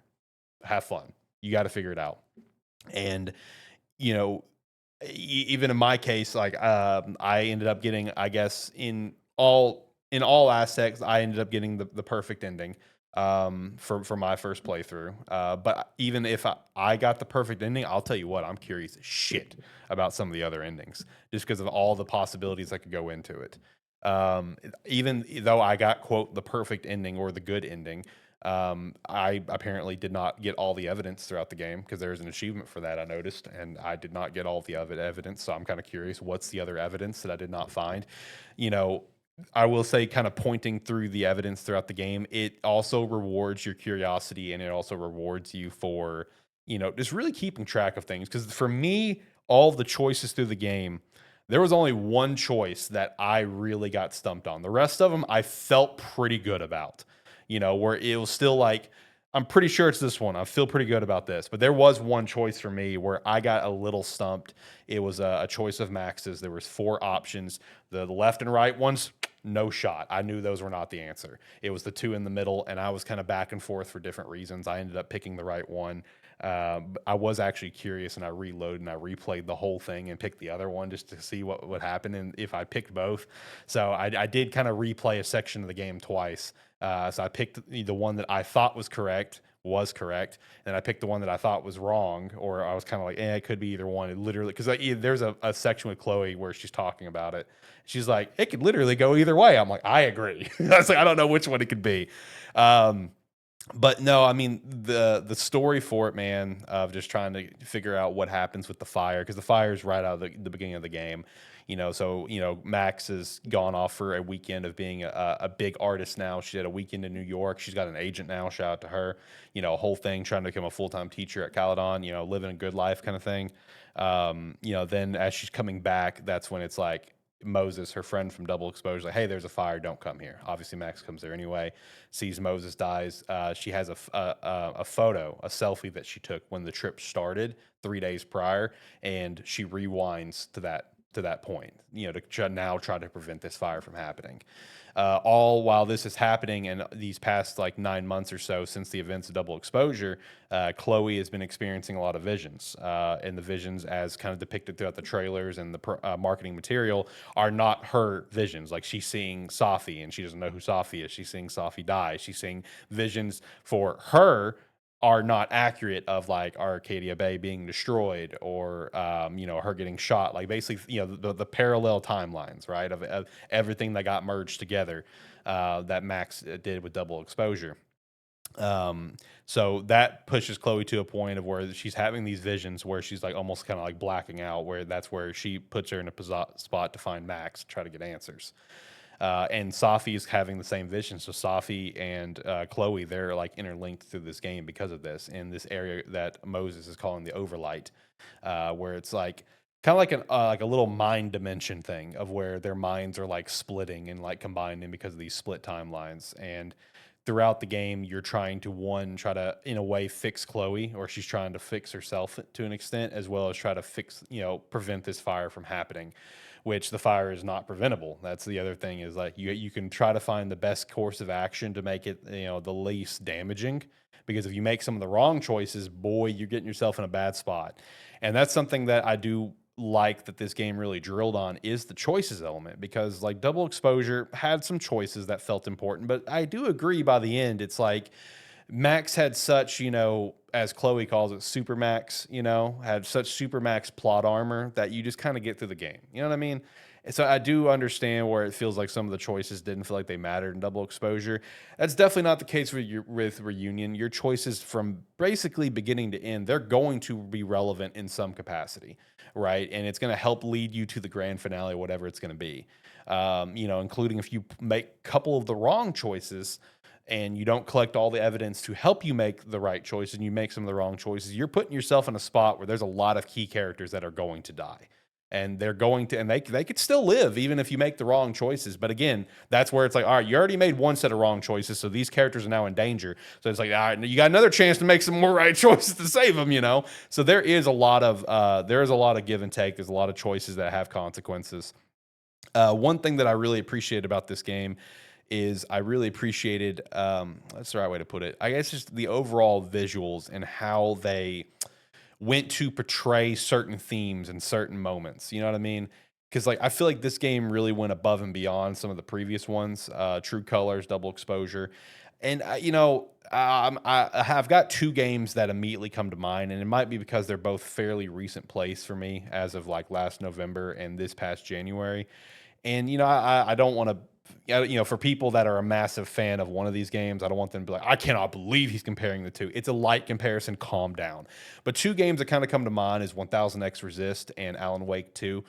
Have fun. You got to figure it out. And, even in my case, like I ended up getting, I guess, in all aspects, I ended up getting the perfect ending for my first playthrough. But even if I got the perfect ending, I'll tell you what, I'm curious as shit about some of the other endings, just because of all the possibilities that could go into it. Even though I got, quote, the perfect ending or the good ending, I apparently did not get all the evidence throughout the game, because there's an achievement for that, I noticed, and I did not get all the evidence. So I'm kind of curious, what's the other evidence that I did not find? I will say, kind of pointing through the evidence throughout the game, it also rewards your curiosity, and it also rewards you for, just really keeping track of things. Because for me, all the choices through the game, there was only one choice that I really got stumped on. The rest of them I felt pretty good about, where it was still like, I'm pretty sure it's this one. I feel pretty good about this, but there was one choice for me where I got a little stumped. It was a choice of Max's. There was 4 options. The left and right ones, no shot. I knew those were not the answer. It was the 2 in the middle, and I was kind of back and forth for different reasons. I ended up picking the right one. I was actually curious, and I reloaded and I replayed the whole thing and picked the other one just to see what would happen and if I picked both. So I did kind of replay a section of the game twice. So I picked the one that I thought was correct, and I picked the one that I thought was wrong, or I was kind of like, it could be either one. It literally, because there's a section with Chloe where she's talking about it. She's like, it could literally go either way. I'm like, I agree. I was like, I don't know which one it could be. But no, I mean the story for it, man, of just trying to figure out what happens with the fire, because the fire is right out of the beginning of the game. So Max has gone off for a weekend of being a big artist now. She had a weekend in New York. She's got an agent now. Shout out to her. A whole thing trying to become a full-time teacher at Caledon. Living a good life kind of thing. Then as she's coming back, that's when it's like Moses, her friend from Double Exposure, like, hey, there's a fire, don't come here. Obviously, Max comes there anyway, sees Moses dies. She has a photo, a selfie that she took when the trip started 3 days prior, and she rewinds to that point, to now try to prevent this fire from happening. All while this is happening, and these past like 9 months or so since the events of Double Exposure, Chloe has been experiencing a lot of visions. And the visions, as kind of depicted throughout the trailers and the marketing material, are not her visions. Like, she's seeing Safi, and she doesn't know who Safi is. She's seeing Safi die. She's seeing visions for her are not accurate, of like Arcadia Bay being destroyed, or her getting shot. Like, basically, the parallel timelines, right, of everything that got merged together, that Max did with Double Exposure. So that pushes Chloe to a point of where she's having these visions where she's like almost kind of like blacking out, where that's where she puts her in a spot to find Max, try to get answers. And Safi is having the same vision. So Safi and Chloe, they're like interlinked through this game because of this, in this area that Moses is calling the Overlight, where it's like kind of like a little mind dimension thing, of where their minds are like splitting and like combining because of these split timelines. And throughout the game, you're trying to try to, in a way, fix Chloe, or she's trying to fix herself to an extent, as well as try to prevent this fire from happening, which the fire is not preventable. That's the other thing, is like you can try to find the best course of action to make it, the least damaging, because if you make some of the wrong choices, boy, you're getting yourself in a bad spot. And that's something that I do like that this game really drilled on, is the choices element, because like Double Exposure had some choices that felt important, but I do agree by the end, it's like Max had such, as Chloe calls it, super max, had such super max plot armor that you just kind of get through the game. You know what I mean? And so I do understand where it feels like some of the choices didn't feel like they mattered in Double Exposure. That's definitely not the case with Reunion. Your choices from basically beginning to end, they're going to be relevant in some capacity, right? And it's going to help lead you to the grand finale, whatever it's going to be. Including if you make a couple of the wrong choices, and you don't collect all the evidence to help you make the right choice, and you make some of the wrong choices, you're putting yourself in a spot where there's a lot of key characters that are going to die. And they're going to, and they could still live even if you make the wrong choices. But again, that's where it's like, all right, you already made one set of wrong choices, so these characters are now in danger. So it's like, all right, you got another chance to make some more right choices to save them, So there is a lot of give and take. There's a lot of choices that have consequences. One thing that I really appreciate about this game is I really appreciated, that's the right way to put it, I guess, just the overall visuals and how they went to portray certain themes in certain moments. You know what I mean? Because like I feel like this game really went above and beyond some of the previous ones, True Colors, Double Exposure. And I've got 2 games that immediately come to mind, and it might be because they're both fairly recent plays for me, as of like last November and this past January. And I don't want to, for people that are a massive fan of one of these games, I don't want them to be like, I cannot believe he's comparing the 2. It's a light comparison. Calm down. But 2 games that kind of come to mind is 1000X Resist and Alan Wake 2.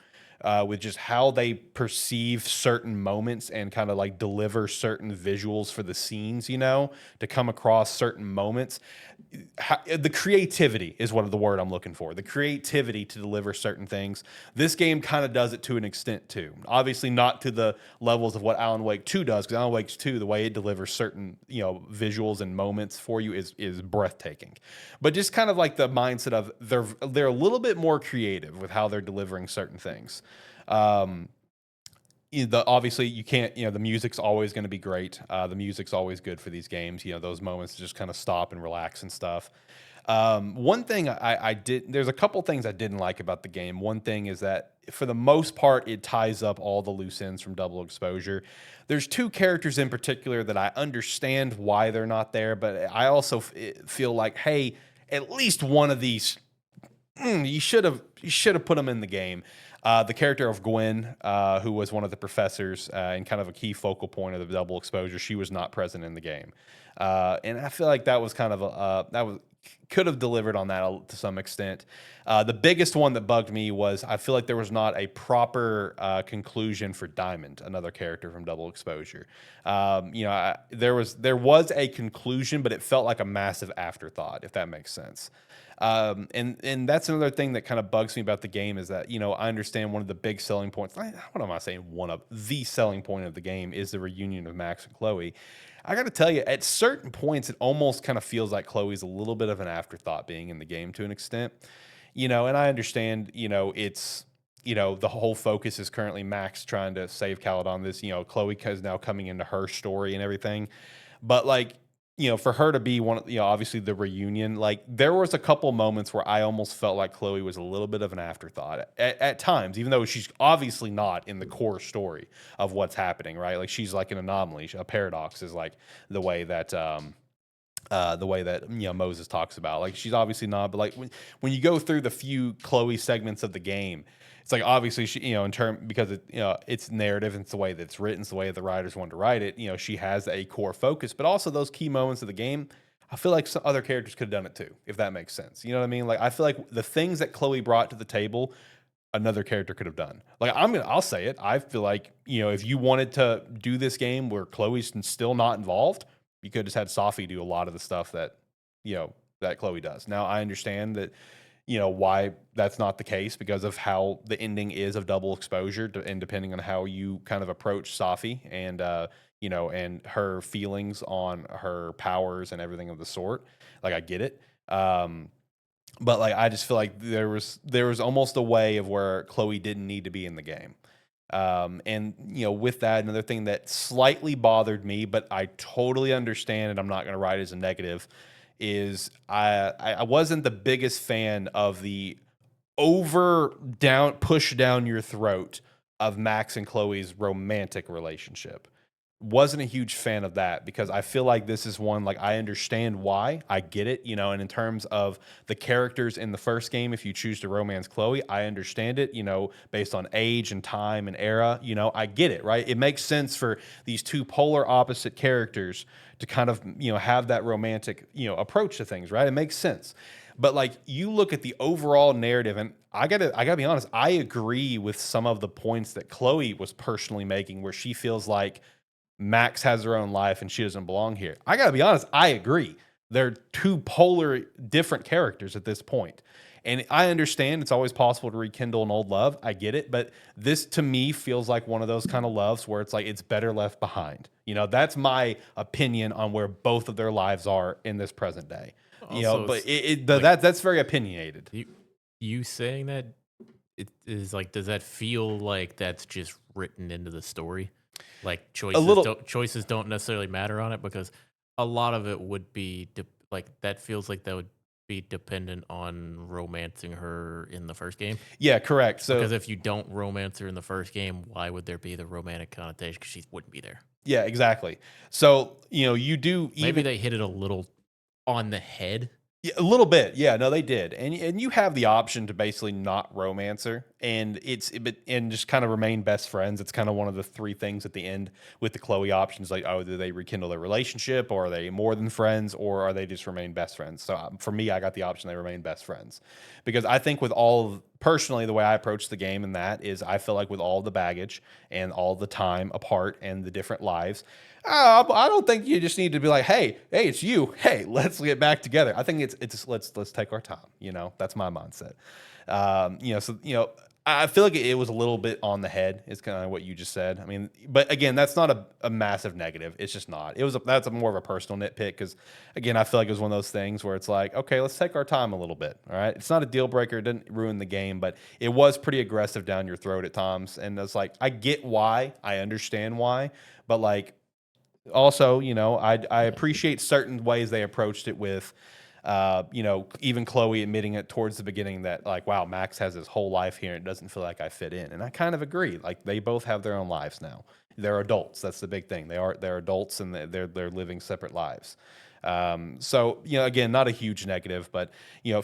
with just how they perceive certain moments and kind of like deliver certain visuals for the scenes, to come across certain moments. The creativity is what the word I'm looking for. The creativity to deliver certain things. This game kind of does it to an extent too. Obviously, not to the levels of what Alan Wake 2 does, because Alan Wake 2, the way it delivers certain visuals and moments for you is breathtaking. But just kind of like the mindset of they're a little bit more creative with how they're delivering certain things. Obviously you can't, the music's always going to be great. The music's always good for these games, those moments to just kind of stop and relax and stuff. One thing there's a couple things I didn't like about the game. One thing is that for the most part, it ties up all the loose ends from Double Exposure. There's two characters in particular that I understand why they're not there, but I also feel like, hey, at least one of these, you should have put them in the game. The character of Gwen, who was one of the professors and kind of a key focal point of the Double Exposure, she was not present in the game, and I feel like that was kind of could have delivered on that to some extent. The biggest one that bugged me was I feel like there was not a proper conclusion for Diamond, another character from Double Exposure. There was a conclusion, but it felt like a massive afterthought, if that makes sense. And that's another thing that kind of bugs me about the game is that, I understand one of the big selling points. What am I saying? One of the selling point of the game is the reunion of Max and Chloe. I got to tell you, at certain points, it almost kind of feels like Chloe's a little bit of an afterthought being in the game to an extent, and I understand, it's, the whole focus is currently Max trying to save Caledon. This, Chloe is now coming into her story and everything. But like, for her to be one, obviously the reunion, like there was a couple moments where I almost felt like Chloe was a little bit of an afterthought at times, even though she's obviously not in the core story of what's happening, right? Like she's like an anomaly, a paradox is like the way that, Moses talks about. Like she's obviously not, but like when you go through the few Chloe segments of the game, it's like obviously she, because it's narrative and it's the way that it's written, it's the way the writers wanted to write it. She has a core focus, but also those key moments of the game, I feel like some other characters could have done it too, if that makes sense. You know what I mean? Like I feel like the things that Chloe brought to the table, another character could have done. Like I'll say it. I feel like if you wanted to do this game where Chloe's still not involved, you could have just had Safi do a lot of the stuff that that Chloe does. Now I understand that why that's not the case because of how the ending is of Double Exposure, and depending on how you kind of approach Safi and and her feelings on her powers and everything of the sort. Like I get it. But like I just feel like there was almost a way of where Chloe didn't need to be in the game. And with that, another thing that slightly bothered me, but I totally understand, and I'm not going to write it as a negative, is I wasn't the biggest fan of the push down your throat of Max and Chloe's romantic relationship. Wasn't a huge fan of that because I feel like this is one, like I understand why, I get it, and in terms of the characters in the first game, if you choose to romance Chloe, I understand it, based on age and time and era, I get it, right? It makes sense for these two polar opposite characters to kind of, have that romantic, approach to things, right? It makes sense. But like you look at the overall narrative, and I gotta be honest, I agree with some of the points that Chloe was personally making, where she feels like Max has her own life and she doesn't belong here. I gotta be honest, I agree. They're two polar different characters at this point. And I understand it's always possible to rekindle an old love. I get it. But this to me feels like one of those kind of loves where it's like it's better left behind. That's my opinion on where both of their lives are in this present day. Also, But like, that's very opinionated. You saying that, it is like, does that feel like that's just written into the story? Like choices don't necessarily matter on it, because a lot of it would be like that feels like that would be dependent on romancing her in the first game. Yeah, correct. So because if you don't romance her in the first game, why would there be the romantic connotation? Because she wouldn't be there. yeah, exactly. So you do Maybe they hit it a little on the head Yeah, a little bit. Yeah, no, they did. And you have the option to basically not romance her and and just kind of remain best friends. It's kind of one of the three things at the end with the Chloe options, like, oh, do they rekindle their relationship, or are they more than friends, or are they just remain best friends? So for me, I got the option they remain best friends. Because I think with personally, the way I approach the game and that is I feel like with all the baggage and all the time apart and the different lives, I don't think you just need to be like, hey, it's you. Hey, let's get back together. I think it's let's take our time. You know, that's my mindset. I feel like it was a little bit on the head. Is kind of what you just said. I mean, but again, that's not a massive negative. It's just not. That's more of a personal nitpick because again, I feel like it was one of those things where it's like, okay, let's take our time a little bit. All right, it's not a deal breaker. It didn't ruin the game, but it was pretty aggressive down your throat at times. And it's like, I get why, I understand why, but like also, I appreciate certain ways they approached it with, even Chloe admitting it towards the beginning that like, wow, Max has his whole life here and it doesn't feel like I fit in. And I kind of agree. Like they both have their own lives now. They're adults. That's the big thing. They're adults and they're living separate lives. So again, not a huge negative, but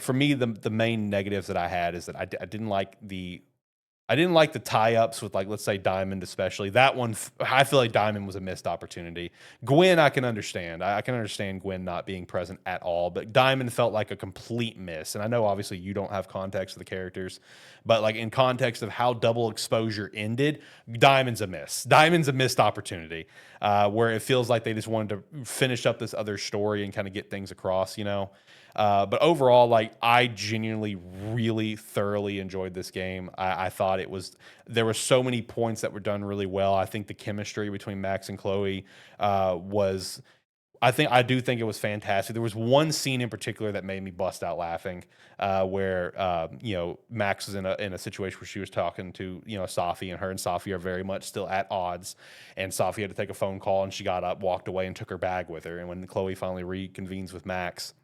for me, the main negatives that I had is that I didn't like the tie-ups with, like, let's say Diamond especially. That one, I feel like Diamond was a missed opportunity. Gwen, I can understand. I can understand Gwen not being present at all, but Diamond felt like a complete miss. And I know obviously you don't have context of the characters, but like in context of how Double Exposure ended, Diamond's a miss. Diamond's a missed opportunity, where it feels like they just wanted to finish up this other story and kind of get things across. But overall, like I genuinely, really thoroughly enjoyed this game. I thought there were so many points that were done really well. I think the chemistry between Max and Chloe was. I do think it was fantastic. There was one scene in particular that made me bust out laughing, where Max was in a situation where she was talking to Safi, and her and Safi are very much still at odds, and Safi had to take a phone call, and she got up, walked away, and took her bag with her. And when Chloe finally reconvenes with Max,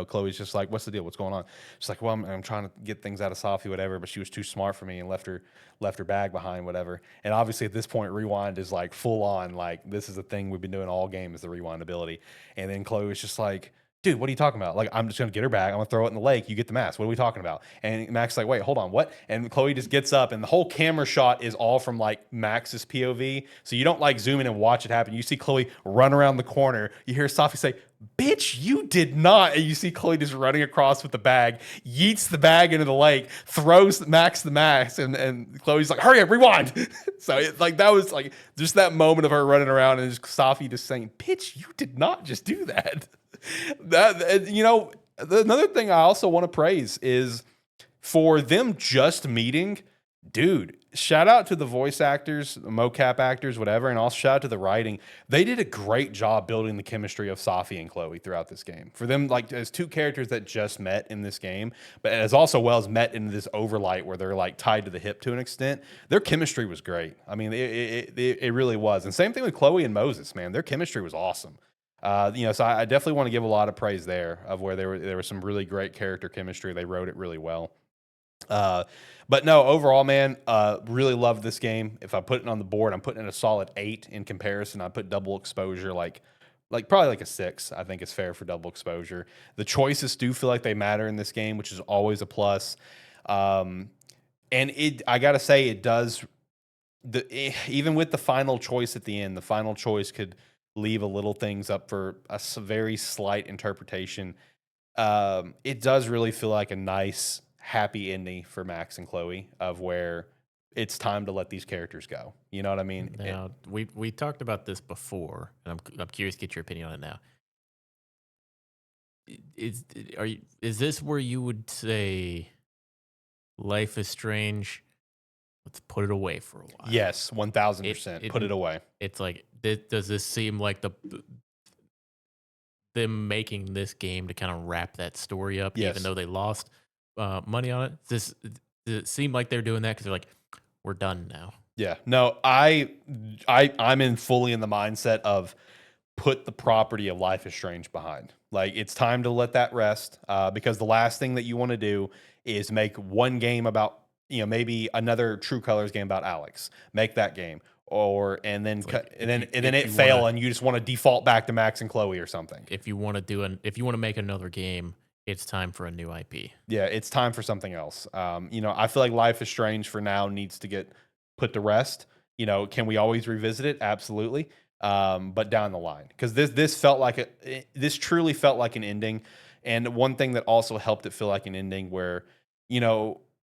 Chloe's just like, what's the deal? What's going on? She's like, well, I'm trying to get things out of Safi, whatever, but she was too smart for me and left her bag behind, whatever. And obviously at this point, rewind is like full on, like this is the thing we've been doing all game is the rewind ability. And then Chloe was just like, dude, what are you talking about? Like, I'm just gonna get her bag. I'm gonna throw it in the lake. You get the mask. What are we talking about? And Max's like, wait, hold on, what? And Chloe just gets up, and the whole camera shot is all from like Max's POV. So you don't like zoom in and watch it happen. You see Chloe run around the corner. You hear Safi say, bitch, you did not. And you see Chloe just running across with the bag, yeets the bag into the lake, throws Max the mask, and Chloe's like, hurry up, rewind. So that was like just that moment of her running around and just Safi just saying, bitch, you did not just do that. Another thing I also want to praise is for them just meeting, dude, shout out to the voice actors, the mocap actors, whatever, and also shout out to the writing. They did a great job building the chemistry of Safi and Chloe throughout this game. For them, like as two characters that just met in this game, but as also well as met in this overlight where they're like tied to the hip to an extent, their chemistry was great. I mean, it really was. And same thing with Chloe and Moses, man. Their chemistry was awesome. So I definitely want to give a lot of praise there of where there was some really great character chemistry. They wrote it really well. But no, overall, man, really loved this game. If I put it on the board, I'm putting it a solid 8 in comparison. I put Double Exposure like probably like a 6. I think is fair for Double Exposure. The choices do feel like they matter in this game, which is always a plus. And I gotta say, it does. Even with the final choice at the end, the final choice could leave a little things up for a very slight interpretation. It does really feel like a nice, happy ending for Max and Chloe of where it's time to let these characters go. You know what I mean? Now, we talked about this before, and I'm curious to get your opinion on it now. Is this where you would say Life is Strange? Let's put it away for a while. Yes, 1000%. Put it away. It's like, does this seem like them making this game to kind of wrap that story up, Yes. even though they lost money on it? Does it seem like they're doing that because they're like, we're done now? Yeah. No, I'm fully in the mindset of put the property of Life is Strange behind. Like it's time to let that rest, because the last thing that you want to do is make one game about maybe another True Colors game about Alex. Make that game. or and then like and then if it you fail wanna and you just want to default back to Max and Chloe or something. if you wanna if you wanna make another game, it's time for a new IP. Yeah, it's time for something else. I feel like Life is Strange for now needs to get put to rest. Can we always revisit it? Absolutely. But down the line, because this felt like this truly felt like an ending. And one thing that also helped it feel like an ending, where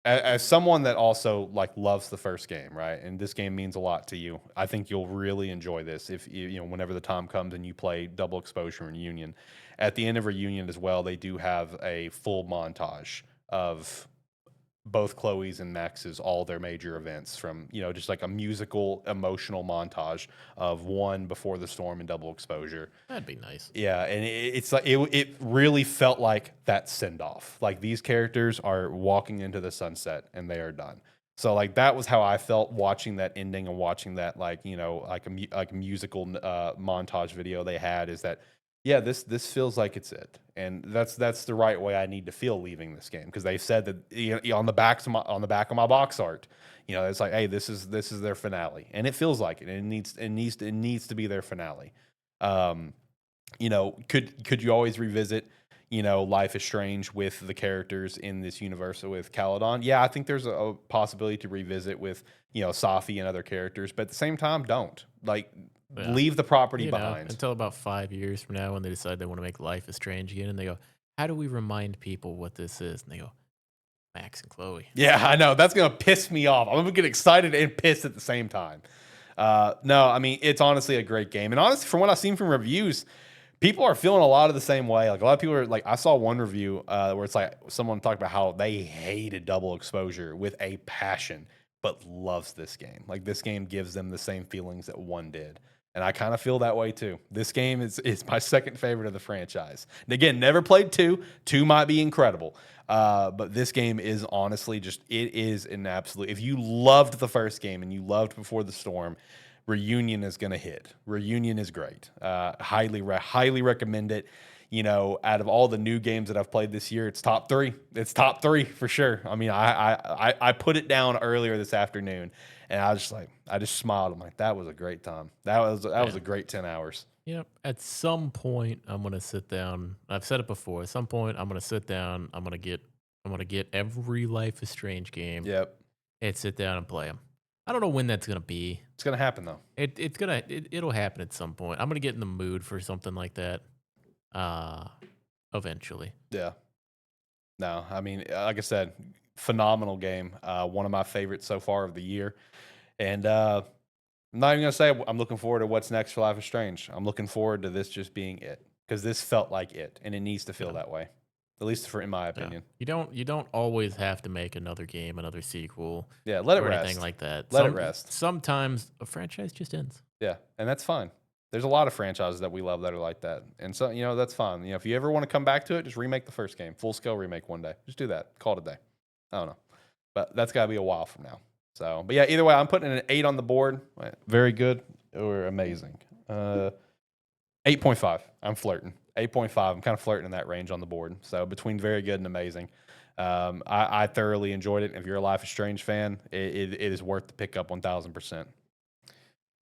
as someone that also like loves the first game, right? And this game means a lot to you. I think you'll really enjoy this if whenever the time comes and you play Double Exposure and Reunion. At the end of Reunion as well, they do have a full montage of both Chloe's and Max's, all their major events, from just like a musical emotional montage of one Before the Storm and Double Exposure. That'd be nice. Yeah, and it's like it really felt like that send off. Like these characters are walking into the sunset and they are done. So like that was how I felt watching that ending and watching that like like a musical montage video they had. Is that yeah, this feels like it's it, and that's the right way I need to feel leaving this game, because they said that on the back of my box art, it's like, hey, this is their finale, and it feels like it, and it needs to be their finale. Um, could you always revisit, Life is Strange with the characters in this universe with Caledon? Yeah, I think there's a possibility to revisit with, Safi and other characters, but at the same time, don't leave the property behind until about 5 years from now when they decide they want to make Life is Strange again, and they go, "How do we remind people what this is?" And they go, "Max and Chloe." Yeah, I know. That's going to piss me off. I'm going to get excited and pissed at the same time. No, I mean, it's honestly a great game. And honestly, from what I've seen from reviews, people are feeling a lot of the same way. Like a lot of people are like, I saw one review where it's like someone talked about how they hated Double Exposure with a passion, but loves this game. Like this game gives them the same feelings that one did. And I kind of feel that way too. This game is my second favorite of the franchise. And again, never played 2. 2 might be incredible. But this game is honestly it is an absolute. If you loved the first game and you loved Before the Storm, Reunion is going to hit. Reunion is great. Highly recommend it. Out of all the new games that I've played this year, it's top 3. It's top 3 for sure. I mean, I put it down earlier this afternoon, and I just smiled. I'm like, that was a great time. That was a great 10 hours. Yep. At some point, I'm gonna sit down. I've said it before. At some point, I'm gonna sit down. I'm gonna get every Life is Strange game. Yep. And sit down and play them. I don't know when that's gonna be. It's gonna happen though. It'll happen at some point. I'm gonna get in the mood for something like that. Eventually. Yeah. No, I mean, like I said, phenomenal game. One of my favorites so far of the year. And I'm not even going to say I'm looking forward to what's next for Life is Strange. I'm looking forward to this just being it, because this felt like it, and it needs to feel that way, at least in my opinion. Yeah. You don't always have to make another game, another sequel. Yeah, let it or rest. Anything like that. Let it rest. Sometimes a franchise just ends. Yeah, and that's fine. There's a lot of franchises that we love that are like that. And so, that's fine. If you ever want to come back to it, just remake the first game. Full scale remake one day. Just do that. Call it a day. I don't know. But that's got to be a while from now. So, but yeah, either way, I'm putting an 8 on the board. Very good or amazing. 8.5. I'm flirting. 8.5. I'm kind of flirting in that range on the board. So between very good and amazing. I thoroughly enjoyed it. If you're a Life is Strange fan, it is worth the pickup 1,000%.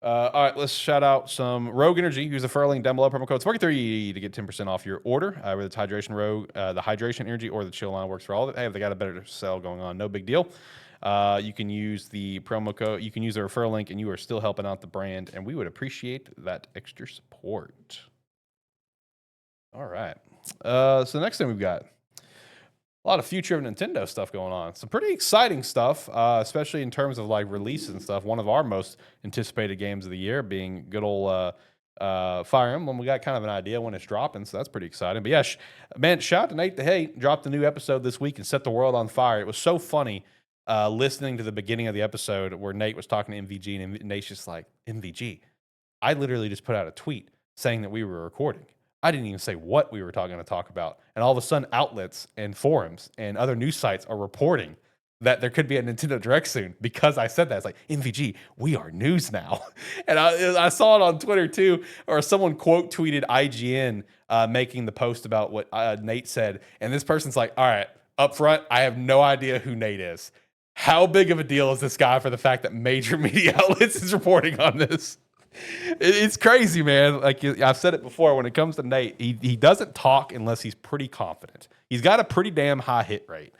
All right, let's shout out some Rogue Energy. Use the referral link down below, promo code SPARKY30 to get 10% off your order. Whether it's Hydration Rogue, the Hydration Energy, or the Chill line works for all of it. Hey, if they got a better sale going on, no big deal. You can use the promo code, you can use the referral link, and you are still helping out the brand, and we would appreciate that extra support. All right. So the next thing we've got, a lot of future of Nintendo stuff going on. Some pretty exciting stuff, especially in terms of like releases and stuff. One of our most anticipated games of the year being good old Fire Emblem. We got kind of an idea when it's dropping, so that's pretty exciting. But yeah, man, shout out to NateTheHate. Dropped a new episode this week and set the world on fire. It was so funny listening to the beginning of the episode where Nate was talking to MVG, and Nate's just like, MVG, I literally just put out a tweet saying that we were recording. I didn't even say what we were going to talk about. And all of a sudden, outlets and forums and other news sites are reporting that there could be a Nintendo Direct soon because I said that. It's like, MVG, we are news now. And I saw it on Twitter too, or someone quote tweeted IGN making the post about what Nate said. And this person's like, all right, up front, I have no idea who Nate is. how big of a deal is this guy for the fact that major media outlets is reporting on this? It's crazy, man. Like I've said it before, when it comes to Nate, he doesn't talk unless he's pretty confident. He's got a pretty damn high hit rate.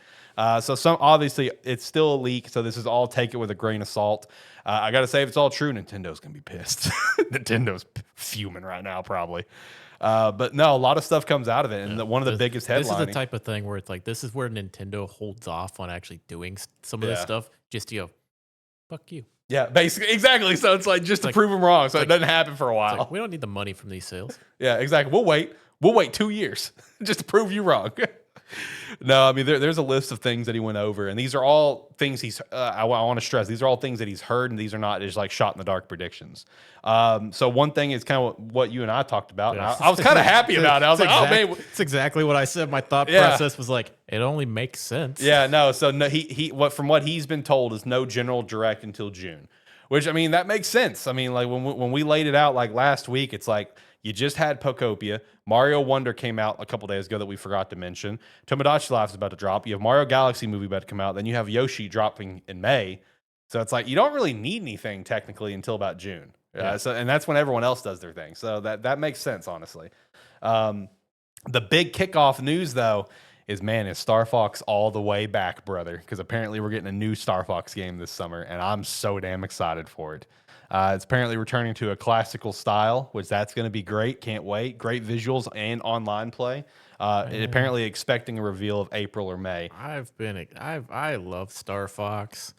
So obviously it's still a leak, so this is all take it with a grain of salt. I got to say, if it's all true, Nintendo's going to be pissed. Nintendo's fuming right now, probably. But no, a lot of stuff comes out of it, and one of the biggest headlining. This is the type of thing where it's like, this is where Nintendo holds off on actually doing some of this stuff, just to go, fuck you. Yeah, basically, exactly. So it's like just to prove them wrong, so it doesn't happen for a while. Like, we don't need the money from these sales. Yeah, exactly. We'll wait 2 years just to prove you wrong. No, I mean, there's a list of things that he went over, and these are all things he's, I want to stress, these are all things that he's heard, and these are not just like shot in the dark predictions. So one thing is kind of what you and I talked about. Yeah. And I was kind of happy about it. I was like, oh, man. It's exactly what I said. My thought process was like, it only makes sense. Yeah, no. So no, from what he's been told is no general direct until June, which, I mean, that makes sense. I mean, like when we laid it out like last week, it's like, you just had Pokopia. Mario Wonder came out a couple days ago that we forgot to mention. Tomodachi Life is about to drop. You have Mario Galaxy movie about to come out. Then you have Yoshi dropping in May. So it's like you don't really need anything technically until about June. And that's when everyone else does their thing. So that makes sense, honestly. The big kickoff news, though, is StarFox all the way back, brother? Because apparently we're getting a new StarFox game this summer, and I'm so damn excited for it. It's apparently returning to a classical style, which that's going to be great. Can't wait. Great visuals and online play. Apparently expecting a reveal of April or May. I love StarFox.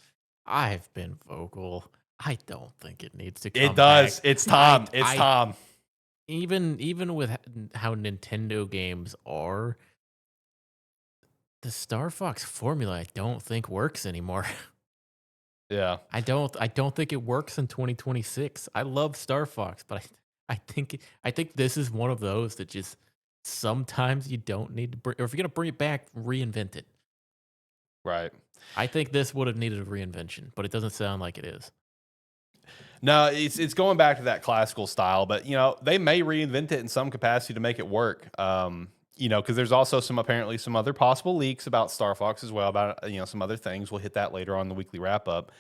I've been vocal. I don't think it needs to come It does. back. It's time. It's time. Even with how Nintendo games are, the StarFox formula I don't think works anymore. Yeah. I don't think it works in 2026. I love StarFox, but I think this is one of those that just sometimes you don't need to bring, or if you're gonna bring it back, reinvent it. Right. I think this would have needed a reinvention, but it doesn't sound like it is. No, it's going back to that classical style, but they may reinvent it in some capacity to make it work. Because there's also apparently some other possible leaks about StarFox as well, about some other things. We'll hit that later on in the weekly wrap up.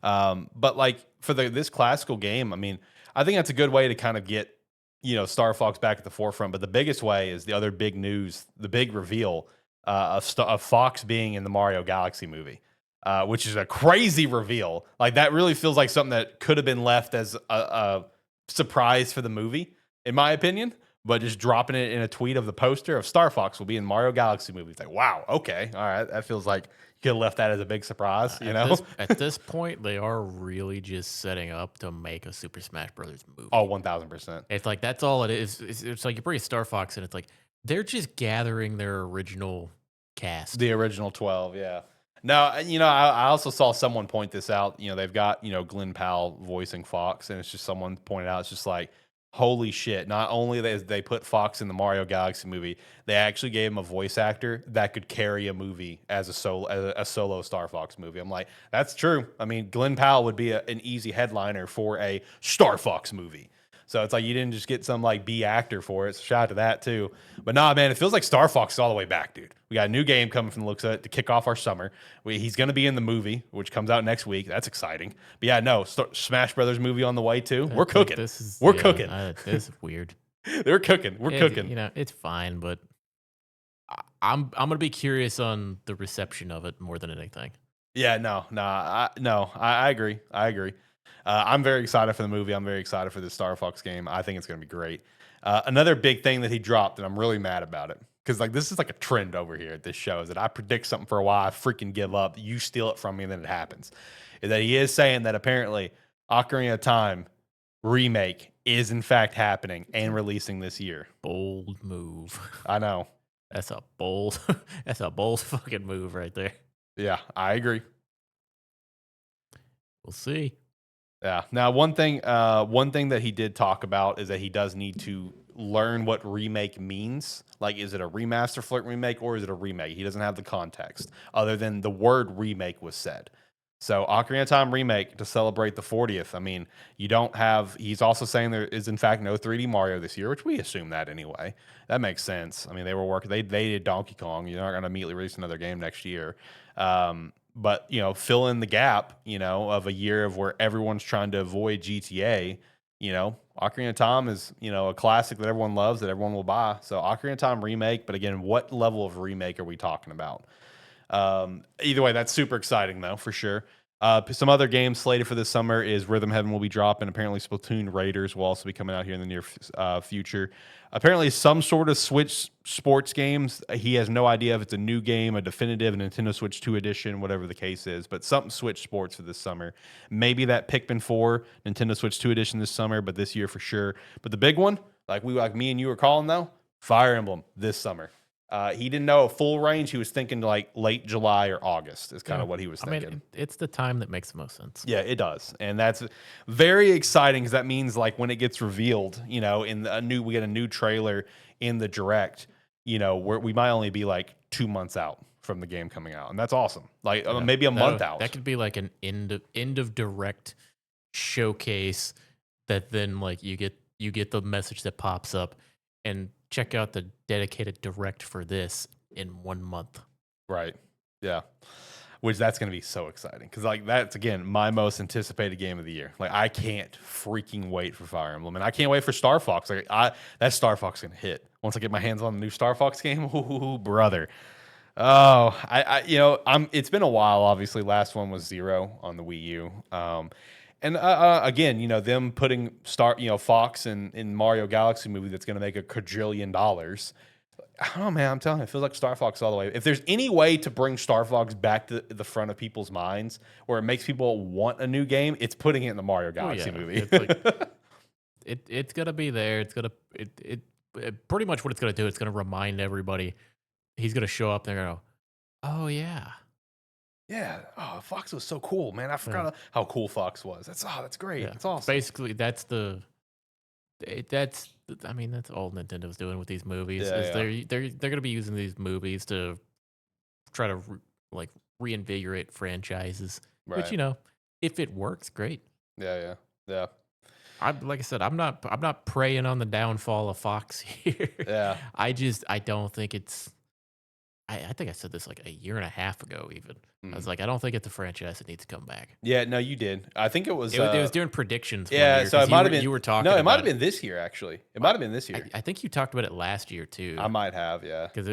But like for this classical game, I mean, I think that's a good way to kind of get StarFox back at the forefront. But the biggest way is the other big news, the big reveal of Fox being in the Mario Galaxy movie, which is a crazy reveal. Like that really feels like something that could have been left as a surprise for the movie, in my opinion. But just dropping it in a tweet of the poster of StarFox will be in Mario Galaxy movie. It's like, wow, okay, all right. That feels like you could have left that as a big surprise, At this point, they are really just setting up to make a Super Smash Brothers movie. Oh, 1,000%. It's like, that's all it is. It's like you bring a StarFox and it's like, they're just gathering their original cast. The original 12, yeah. Now, I also saw someone point this out. They've got, Glenn Powell voicing Fox, and it's just someone pointed out, it's just like, holy shit, not only they put Fox in the Mario Galaxy movie, they actually gave him a voice actor that could carry a movie as a solo Star Fox movie. I'm like, that's true. I mean, Glenn Powell would be an easy headliner for a Star Fox movie. So it's like you didn't just get some like B actor for it. So shout out to that too. But nah, man, it feels like Star Fox is all the way back, dude. We got a new game coming from the looks of it to kick off our summer. He's going to be in the movie, which comes out next week. That's exciting. But yeah, no, Smash Brothers movie on the way too. We're cooking. We're cooking. This is weird. They're cooking. We're cooking. It's fine, but I'm gonna be curious on the reception of it more than anything. Yeah, I agree. I'm very excited for the movie. I'm very excited for the Star Fox game. I think it's going to be great. Another big thing that he dropped, and I'm really mad about it, because like this is like a trend over here at this show, is that I predict something for a while, I freaking give up, you steal it from me, and then it happens. Is that he is saying that apparently Ocarina of Time remake is in fact happening and releasing this year. Bold move. I know. That's a bold fucking move right there. Yeah, I agree. We'll see. Yeah. Now, one thing that he did talk about is that he does need to learn what remake means. Like, is it a remaster flirt remake or is it a remake? He doesn't have the context other than the word remake was said. So Ocarina of Time remake to celebrate the 40th. I mean, he's also saying there is in fact no 3D Mario this year, which we assume that anyway. That makes sense. I mean, they did Donkey Kong. You're not going to immediately release another game next year. but fill in the gap, of a year of where everyone's trying to avoid GTA. Ocarina of Time is, a classic that everyone loves, that everyone will buy. So Ocarina of Time remake, but again, what level of remake are we talking about? Either way, that's super exciting though, for sure. Some other games slated for this summer is Rhythm Heaven will be dropping. Apparently, Splatoon Raiders will also be coming out here in the near future. Apparently, some sort of Switch sports games. He has no idea if it's a new game, a definitive, a Nintendo Switch 2 edition, whatever the case is, but something Switch sports for this summer. Maybe that Pikmin 4 Nintendo Switch 2 edition this summer, but this year for sure. But the big one, like me and you were calling though, Fire Emblem this summer. He didn't know a full range. He was thinking like late July or August is kind of what he was thinking. I mean, it's the time that makes the most sense. Yeah, it does. And that's very exciting because that means like when it gets revealed, we get a new trailer in the direct, where we might only be like 2 months out from the game coming out. And that's awesome. Like maybe a month out. That could be like an end of direct showcase that then like you get the message that pops up and check out the dedicated direct for this in 1 month. Right. Yeah. Which that's going to be so exciting because like that's again my most anticipated game of the year. Like I can't freaking wait for Fire Emblem, and I can't wait for StarFox. Like that StarFox going to hit once I get my hands on the new StarFox game. Ooh, brother. Oh, it's been a while. Obviously, last one was Zero on the Wii U. And again, them putting Fox in Mario Galaxy movie that's going to make $1 quadrillion. I don't know, man. I'm telling you, it feels like Star Fox all the way. If there's any way to bring Star Fox back to the front of people's minds, where it makes people want a new game, it's putting it in the Mario Galaxy movie. It's like, it's gonna be there. It's gonna pretty much what it's gonna do. It's gonna remind everybody. He's gonna show up there and go, "Oh yeah." Yeah. Oh, Fox was so cool, man. I forgot how cool Fox was. That's great. Yeah. That's awesome. Basically, that's all Nintendo's doing with these movies. They're going to be using these movies to try to reinvigorate franchises. Right. Which if it works, great. Yeah. Like I said, I'm not preying on the downfall of Fox here. Yeah. I don't think it's. I think I said this like a year and a half ago. Even I was like, I don't think it's a franchise that needs to come back. Yeah, no, you did. I think it was. It was during predictions. Yeah, year, so it might have been. You were talking. No, it might have been this year. Actually, it might have been this year. I think you talked about it last year too. I might have, yeah, because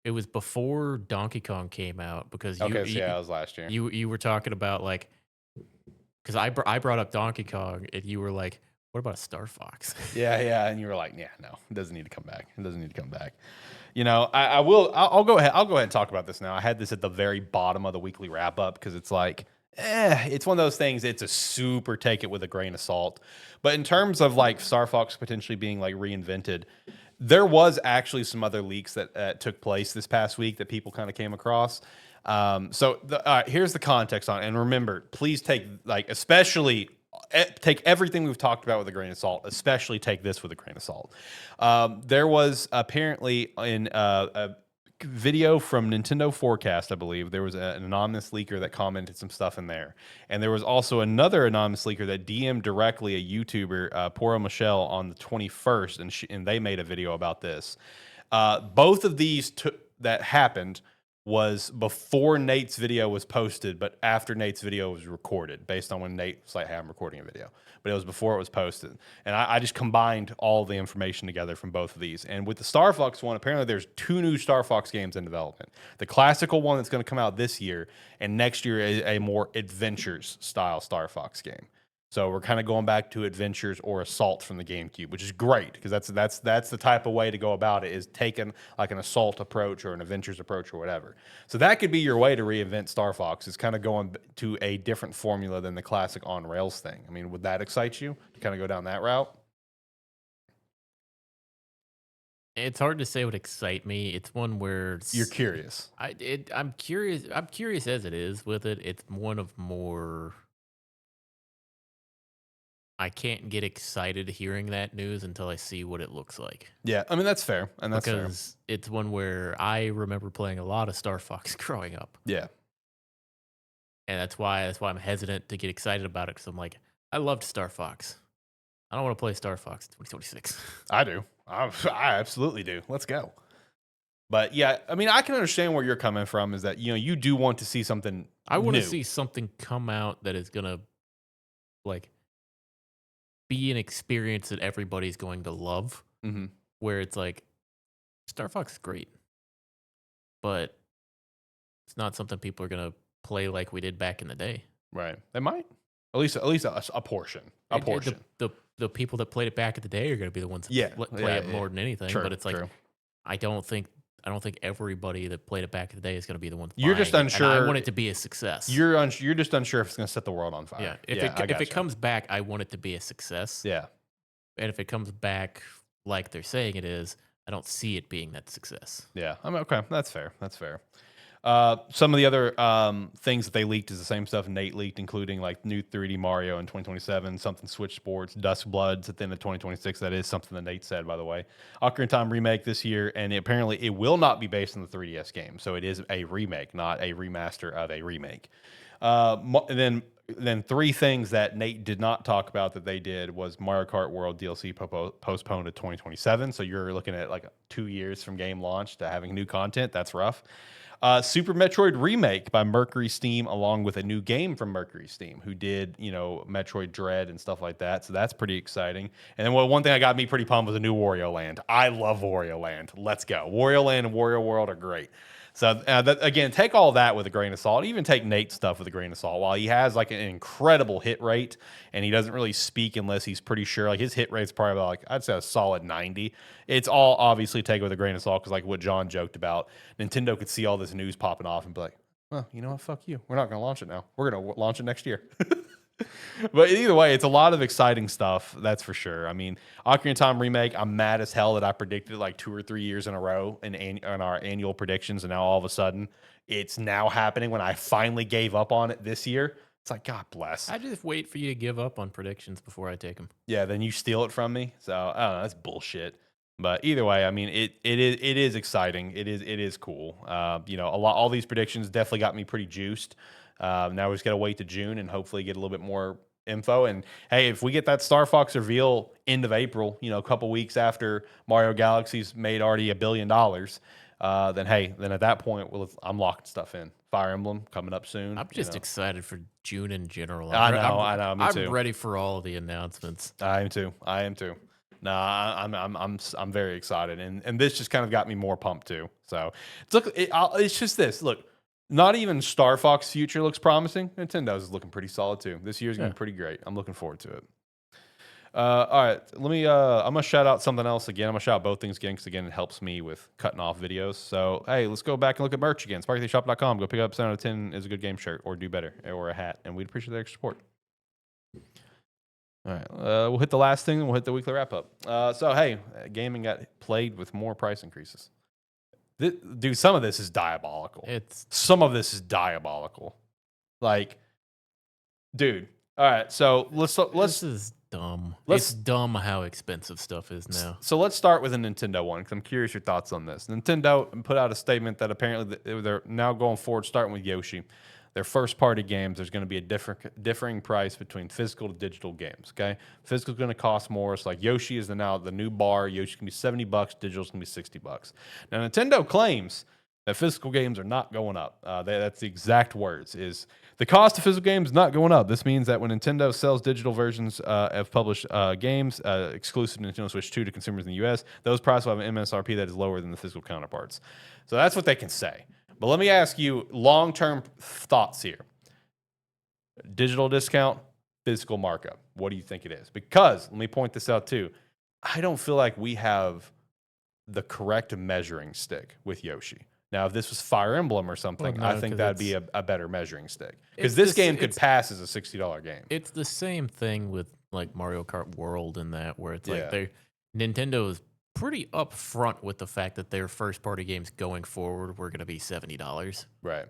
it was before Donkey Kong came out. Because it was last year. You were talking about because I brought up Donkey Kong and you were like, what about a Star Fox? Yeah, and you were like, yeah, no, it doesn't need to come back. It doesn't need to come back. I'll go ahead and talk about this now. I had this at the very bottom of the weekly wrap up because it's like, it's one of those things. It's a super take it with a grain of salt. But in terms of like Star Fox potentially being like reinvented, there was actually some other leaks that took place this past week that people kind of came across. Here's the context on it. And remember, please take take everything we've talked about with a grain of salt, especially take this with a grain of salt. There was apparently in a video from Nintendo Forecast, I believe, there was an anonymous leaker that commented some stuff in there. And there was also another anonymous leaker that DM'd directly a YouTuber, Poro Michelle, on the 21st, and they made a video about this. Both of these that happened was before Nate's video was posted, but after Nate's video was recorded, based on when Nate was like, hey, I'm recording a video. But it was before it was posted. And I just combined all the information together from both of these. And with the Star Fox one, apparently there's 2 new Star Fox games in development. The classical one that's going to come out this year, and next year a more adventures style Star Fox game. So we're kind of going back to Adventures or Assault from the GameCube, which is great because that's the type of way to go about it, is taking like an Assault approach or an Adventures approach or whatever. So that could be your way to reinvent Star Fox, is kind of going to a different formula than the classic on rails thing. I mean, would that excite you to kind of go down that route? It's hard to say what excite me. It's one where you're curious. I'm curious. I'm curious as it is with it. It's one of more. I can't get excited hearing that news until I see what it looks like. Yeah, I mean, that's fair. And that's because it's one where I remember playing a lot of Star Fox growing up. Yeah. And that's why I'm hesitant to get excited about it, because I'm like, I loved Star Fox. I don't want to play Star Fox 2026. I do. I absolutely do. Let's go. But yeah, I mean, I can understand where you're coming from. Is that you do want to see something I want to new? see something come out that is gonna like be an experience that everybody's going to love. Hmm. Where it's like Star Fox is great, but it's not something people are gonna play like we did back in the day. Right. They might. At least a portion. A portion. The people that played it back in the day are gonna be the ones that Yeah. play Yeah. it more than anything. True. But it's like True. I don't think everybody that played it back in the day is gonna be the ones You're buying just it. And I unsure. want it to be a success. You're just unsure if it's going to set the world on fire. Yeah. I If it gotcha. comes back, I want it to be a success. Yeah. And if it comes back like they're saying it is, I don't see it being that success. Yeah. I mean, okay. That's fair. That's fair. Some of the other things that they leaked is the same stuff Nate leaked, including like new 3D Mario in 2027, something Switch Sports, Dusk Bloods at the end of 2026. That is something that Nate said, by the way. Ocarina of Time remake this year, and apparently it will not be based on the 3DS game, so it is a remake, not a remaster of a remake. And then three things that Nate did not talk about that they did was Mario Kart World DLC postponed to 2027. So you're looking at like 2 years from game launch to having new content. That's rough. Super Metroid Remake by Mercury Steam, along with a new game from Mercury Steam, who did, Metroid Dread and stuff like that. So that's pretty exciting. And then one thing that got me pretty pumped was a new Wario Land. I love Wario Land. Let's go. Wario Land and Wario World are great. So again, take all that with a grain of salt. Even take Nate's stuff with a grain of salt. While he has like an incredible hit rate, and he doesn't really speak unless he's pretty sure, like his hit rate's probably about like I'd say a solid 90. It's all obviously take it with a grain of salt because like what John joked about, Nintendo could see all this news popping off and be like, well, you know what? Fuck you. We're not going to launch it now. We're going to launch it next year. But either way, it's a lot of exciting stuff, that's for sure. I mean, Ocarina of Time remake, I'm mad as hell that I predicted like 2 or 3 years in a row in our annual predictions, and now all of a sudden it's now happening when I finally gave up on it this year. It's like, God bless. I just wait for you to give up on predictions before I take them. Yeah, then you steal it from me. So I don't know, that's bullshit. But either way, I mean, it is exciting. It is cool. All these predictions definitely got me pretty juiced. Now we just got to wait to June and hopefully get a little bit more info. And hey, if we get that StarFox reveal end of April, a couple weeks after Mario Galaxy's made already $1 billion, then at that point, I'm locking stuff in. Fire Emblem coming up soon. I'm just excited for June in general. I know. Me too. I'm ready for all of the announcements. I am too. No, I'm very excited, and this just kind of got me more pumped too. So it's just this. Look, not even Star Fox future looks promising. Nintendo's is looking pretty solid too. This year's gonna be pretty great. I'm looking forward to it. All right, let me. I'm gonna shout out something else again. I'm gonna shout out both things again because again it helps me with cutting off videos. So hey, let's go back and look at merch again. SparklyShop.com. Go pick up 7 out of 10 is a good game shirt, or do better, or a hat, and we'd appreciate the extra support. All right, we'll hit the last thing and we'll hit the weekly wrap up. So hey, gaming got played with more price increases. Dude, some of this is diabolical. Some of this is diabolical. Like, dude. All right, so let's. This is dumb. It's dumb how expensive stuff is now. So let's start with a Nintendo one because I'm curious your thoughts on this. Nintendo put out a statement that apparently they're now going forward, starting with Yoshi. Their first party games, there's going to be a differing price between physical to digital games. Okay, physical is going to cost more. So like Yoshi is now the new bar. Yoshi can be $70. Digital is going to be $60. Now Nintendo claims that physical games are not going up. That's the exact words. Is the cost of physical games not going up? This means that when Nintendo sells digital versions of published games exclusive to Nintendo Switch 2 to consumers in the U.S., those prices will have an MSRP that is lower than the physical counterparts. So that's what they can say. But let me ask you long-term thoughts here. Digital discount, physical markup. What do you think it is? Because, let me point this out too, I don't feel like we have the correct measuring stick with Yoshi. Now, if this was Fire Emblem or something, I think that'd be a better measuring stick. Because this game could pass as a $60 game. It's the same thing with like Mario Kart World and that, where it's like Nintendo is pretty upfront with the fact that their first party games going forward were going to be $70. Right.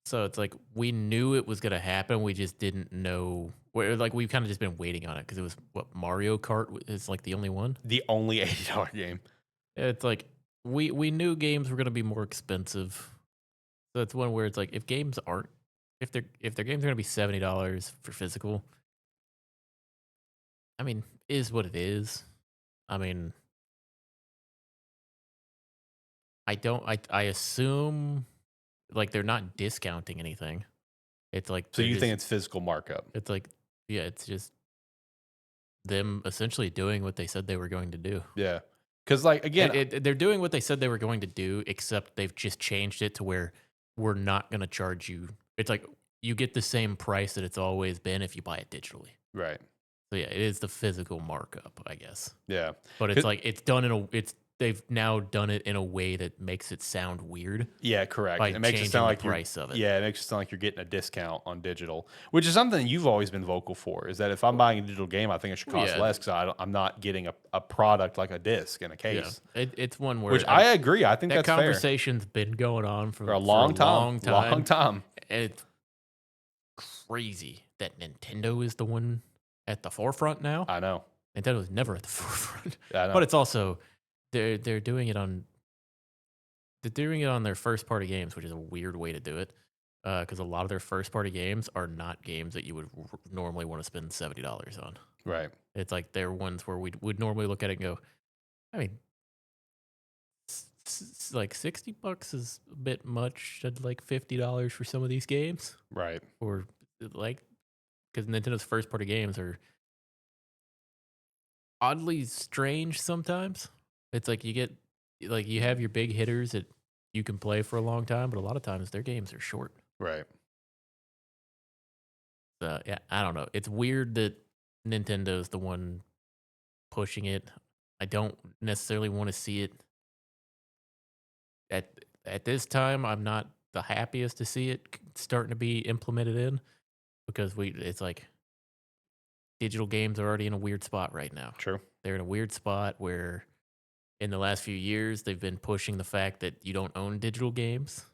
So it's like we knew it was going to happen. We just didn't know. Like we've kind of just been waiting on it because it was Mario Kart is like the only one. The only $80 game. It's like we knew games were going to be more expensive. So it's one where it's like if their games are going to be $70 for physical, I mean, is what it is. I mean, I assume like they're not discounting anything. It's like So they're you just think it's physical markup? it's like yeah, it's just them essentially doing what they said they were going to do. Yeah. Because like again, They're doing what they said they were going to do, except they've just changed it to where we're not going to charge you. It's like you get the same price that it's always been if you buy it digitally. right? So yeah, it is the physical markup, I guess. Yeah. But it's 'Cause- like it's done in a it's they've now done it in a way that makes it sound weird Yeah, correct. by It makes it changing sound the like price of it. yeah, it makes it sound like you're getting a discount on digital, which is something you've always been vocal for. Is that if I'm buying a digital game, I think it should cost Yeah. less because I'm not getting a product like a disc in a Yeah, case. it's one where Which I agree. I think that that's fair conversation's been going on for a long time. Long time. And it's crazy that Nintendo is the one at the forefront now. I know. Nintendo was never at the forefront, I know. but it's also they're doing it on their first party games, which is a weird way to do it. Because a lot of their first party games are not games that you would normally want to spend $70 on. right. It's like they're ones where we would normally look at it and go, I mean, like $60 is a bit much at like $50 for some of these games, Right. or like because Nintendo's first party games are oddly strange sometimes. It's like you have your big hitters that you can play for a long time, but a lot of times their games are short. Right. Yeah, I don't know. It's weird that Nintendo's the one pushing it. I don't necessarily want to see it at this time. I'm not the happiest to see it starting to be implemented in because it's like digital games are already in a weird spot right now. True. They're in a weird spot where in the last few years they've been pushing the fact that you don't own digital games.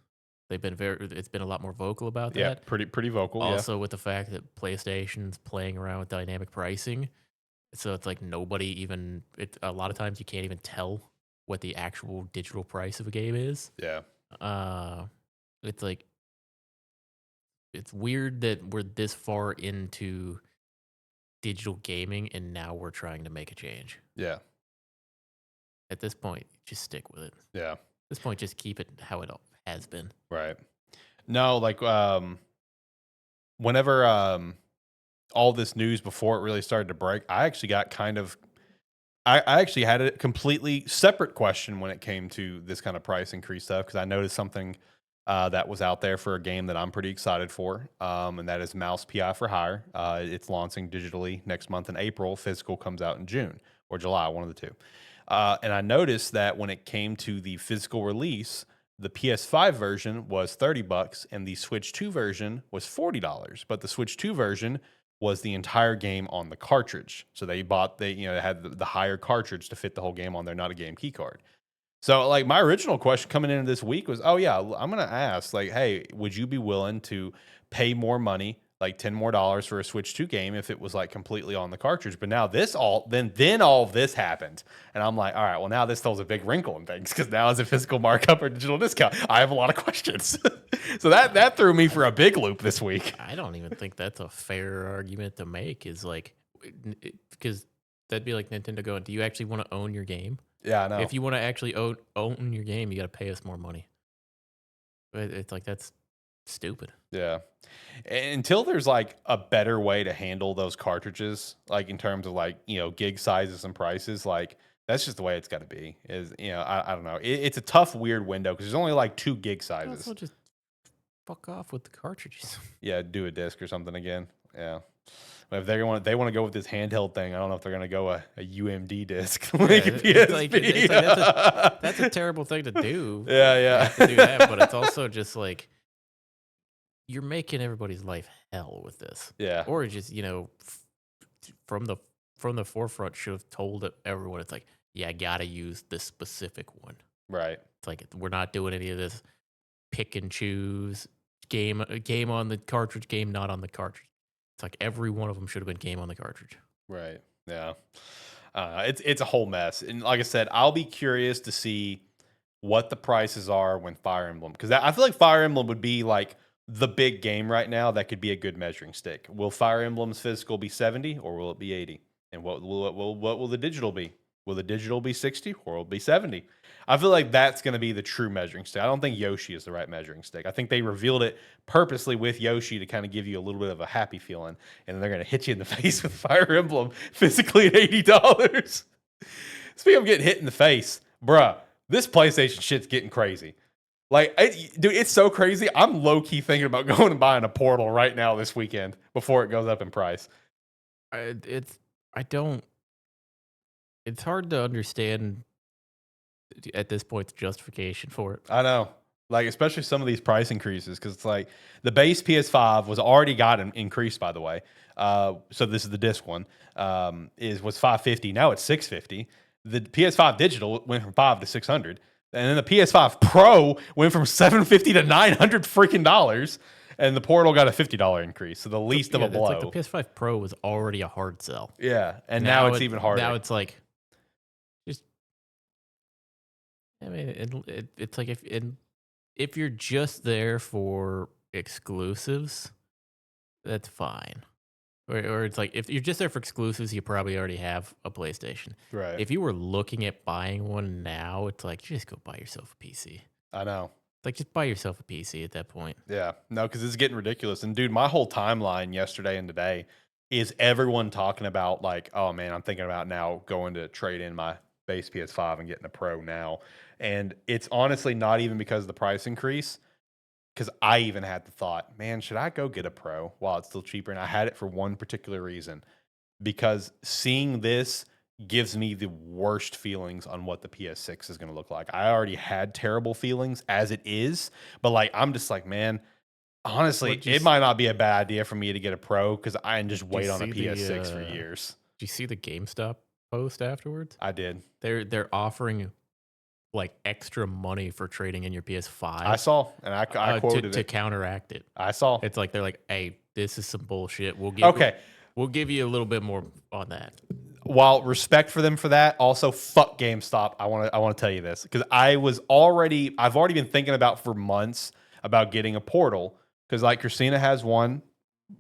It's been a lot more vocal about Yeah. that. Pretty vocal. Also with the fact that PlayStation's playing around with dynamic pricing. So it's like a lot of times you can't even tell what the actual digital price of a game is. Yeah. It's like it's weird that we're this far into digital gaming and now we're trying to make a change. Yeah. At this point, just stick with it. Yeah. At this point, just keep it how it has been. Right. No, like whenever all this news before it really started to break, I actually got kind of I actually had a completely separate question when it came to this kind of price increase stuff because I noticed something that was out there for a game that I'm pretty excited for, and that is Mouse PI for Hire. It's launching digitally next month in April. Physical comes out in June or July, one of the two. And I noticed that when it came to the physical release, the PS5 version was $30 and the Switch 2 version was $40. But the Switch 2 version was the entire game on the cartridge. So they had the higher cartridge to fit the whole game on there, not a game key card. So like my original question coming into this week was, oh yeah, I'm gonna ask like, hey, would you be willing to pay more money, like $10 more for a Switch 2 game if it was like completely on the cartridge? But now then all of this happened, and I'm like, all right, well now this throws a big wrinkle in things because now is a physical markup or digital discount? I have a lot of questions. So that threw me for a big loop this week. I don't even think that's a fair argument to make. Is like because that'd be like Nintendo going, "Do you actually want to own your game? Yeah, I know. If you want to actually own your game, you got to pay us more money." But it's like that's stupid. Yeah. Until there's like a better way to handle those cartridges, like in terms of like, gig sizes and prices, like that's just the way it's got to be. I don't know. It's a tough, weird window because there's only like 2 gig sizes. Also, just fuck off with the cartridges. Yeah, do a disc or something again. Yeah. But if they want to go with this handheld thing, I don't know if they're going to go a UMD disc. Like a PSP. That's a terrible thing to do. Yeah. To do that, but it's also just like you're making everybody's life hell with this. Yeah. Or just from the forefront should have told everyone it's like, yeah, I gotta use this specific one. Right. It's like we're not doing any of this pick and choose game on the cartridge, game not on the cartridge. It's like every one of them should have been game on the cartridge. Right. Yeah. It's a whole mess. And like I said, I'll be curious to see what the prices are when Fire Emblem, because I feel like Fire Emblem would be like the big game right now that could be a good measuring stick. Will Fire Emblem's physical be 70 or will it be 80? And what will the digital be? Will the digital be 60 or will it be 70? I feel like that's going to be the true measuring stick. I don't think Yoshi is the right measuring stick. I think they revealed it purposely with Yoshi to kind of give you a little bit of a happy feeling, and then they're going to hit you in the face with Fire Emblem physically at $80. Speaking of getting hit in the face, bruh, this PlayStation shit's getting crazy. Like, dude, it's so crazy. I'm low key thinking about going and buying a Portal right now this weekend before it goes up in price. I don't. It's hard to understand at this point the justification for it. I know, like especially some of these price increases because it's like the base PS5 was already increased by the way. So this is the disc one. Was $550. Now it's $650. The PS5 digital went from $500 to $600, and then the PS5 Pro went from $750 to $900 freaking dollars. And the Portal got a $50 increase, so the least of a blow. It's like the PS5 Pro was already a hard sell. Yeah, and now it's even harder. Now it's like, just, I mean, it's like if you're just there for exclusives, that's fine. Or it's like if you're just there for exclusives, you probably already have a PlayStation. Right. If you were looking at buying one now, it's like just go buy yourself a PC. I know. Like, just buy yourself a PC at that point. Yeah, no, because it's getting ridiculous. And dude, my whole timeline yesterday and today is everyone talking about like, oh man, I'm thinking about now going to trade in my base PS5 and getting a Pro now. And it's honestly not even because of the price increase, because I even had the thought, man, should I go get a Pro while it's still cheaper? And I had it for one particular reason, because seeing this gives me the worst feelings on what the PS6 is going to look like. I already had terrible feelings as it is, but like I'm just like, man, honestly, it might not be a bad idea for me to get a Pro because I can just wait on a PS6 for years. Did you see the GameStop post afterwards? I did. They're offering like extra money for trading in your PS5. I saw, and I quoted to it counteract it. I saw. It's like they're like, hey, this is some bullshit. We'll give you a little bit more on that. While respect for them for that, also fuck GameStop. I want to tell you this because I've already been thinking about for months about getting a Portal because like Christina has one.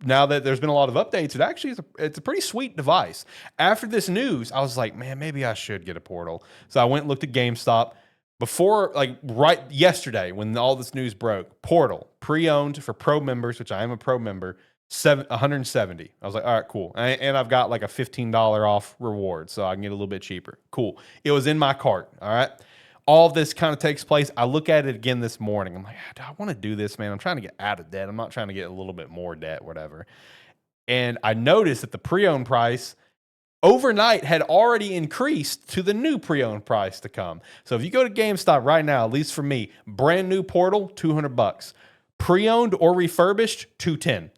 Now that there's been a lot of updates, it actually it's a pretty sweet device. After this news, I was like, man, maybe I should get a Portal. So I went and looked at GameStop before, like right yesterday when all this news broke. Portal pre-owned for Pro members, which I am a Pro member. $170. I was like, all right, cool. And I've got like a $15 off reward, so I can get a little bit cheaper. Cool. It was in my cart. All right. All of this kind of takes place. I look at it again this morning. I'm like, do I want to do this, man? I'm trying to get out of debt. I'm not trying to get a little bit more debt, whatever. And I noticed that the pre-owned price overnight had already increased to the new pre-owned price to come. So if you go to GameStop right now, at least for me, brand new Portal, $200. Pre-owned or refurbished, $210.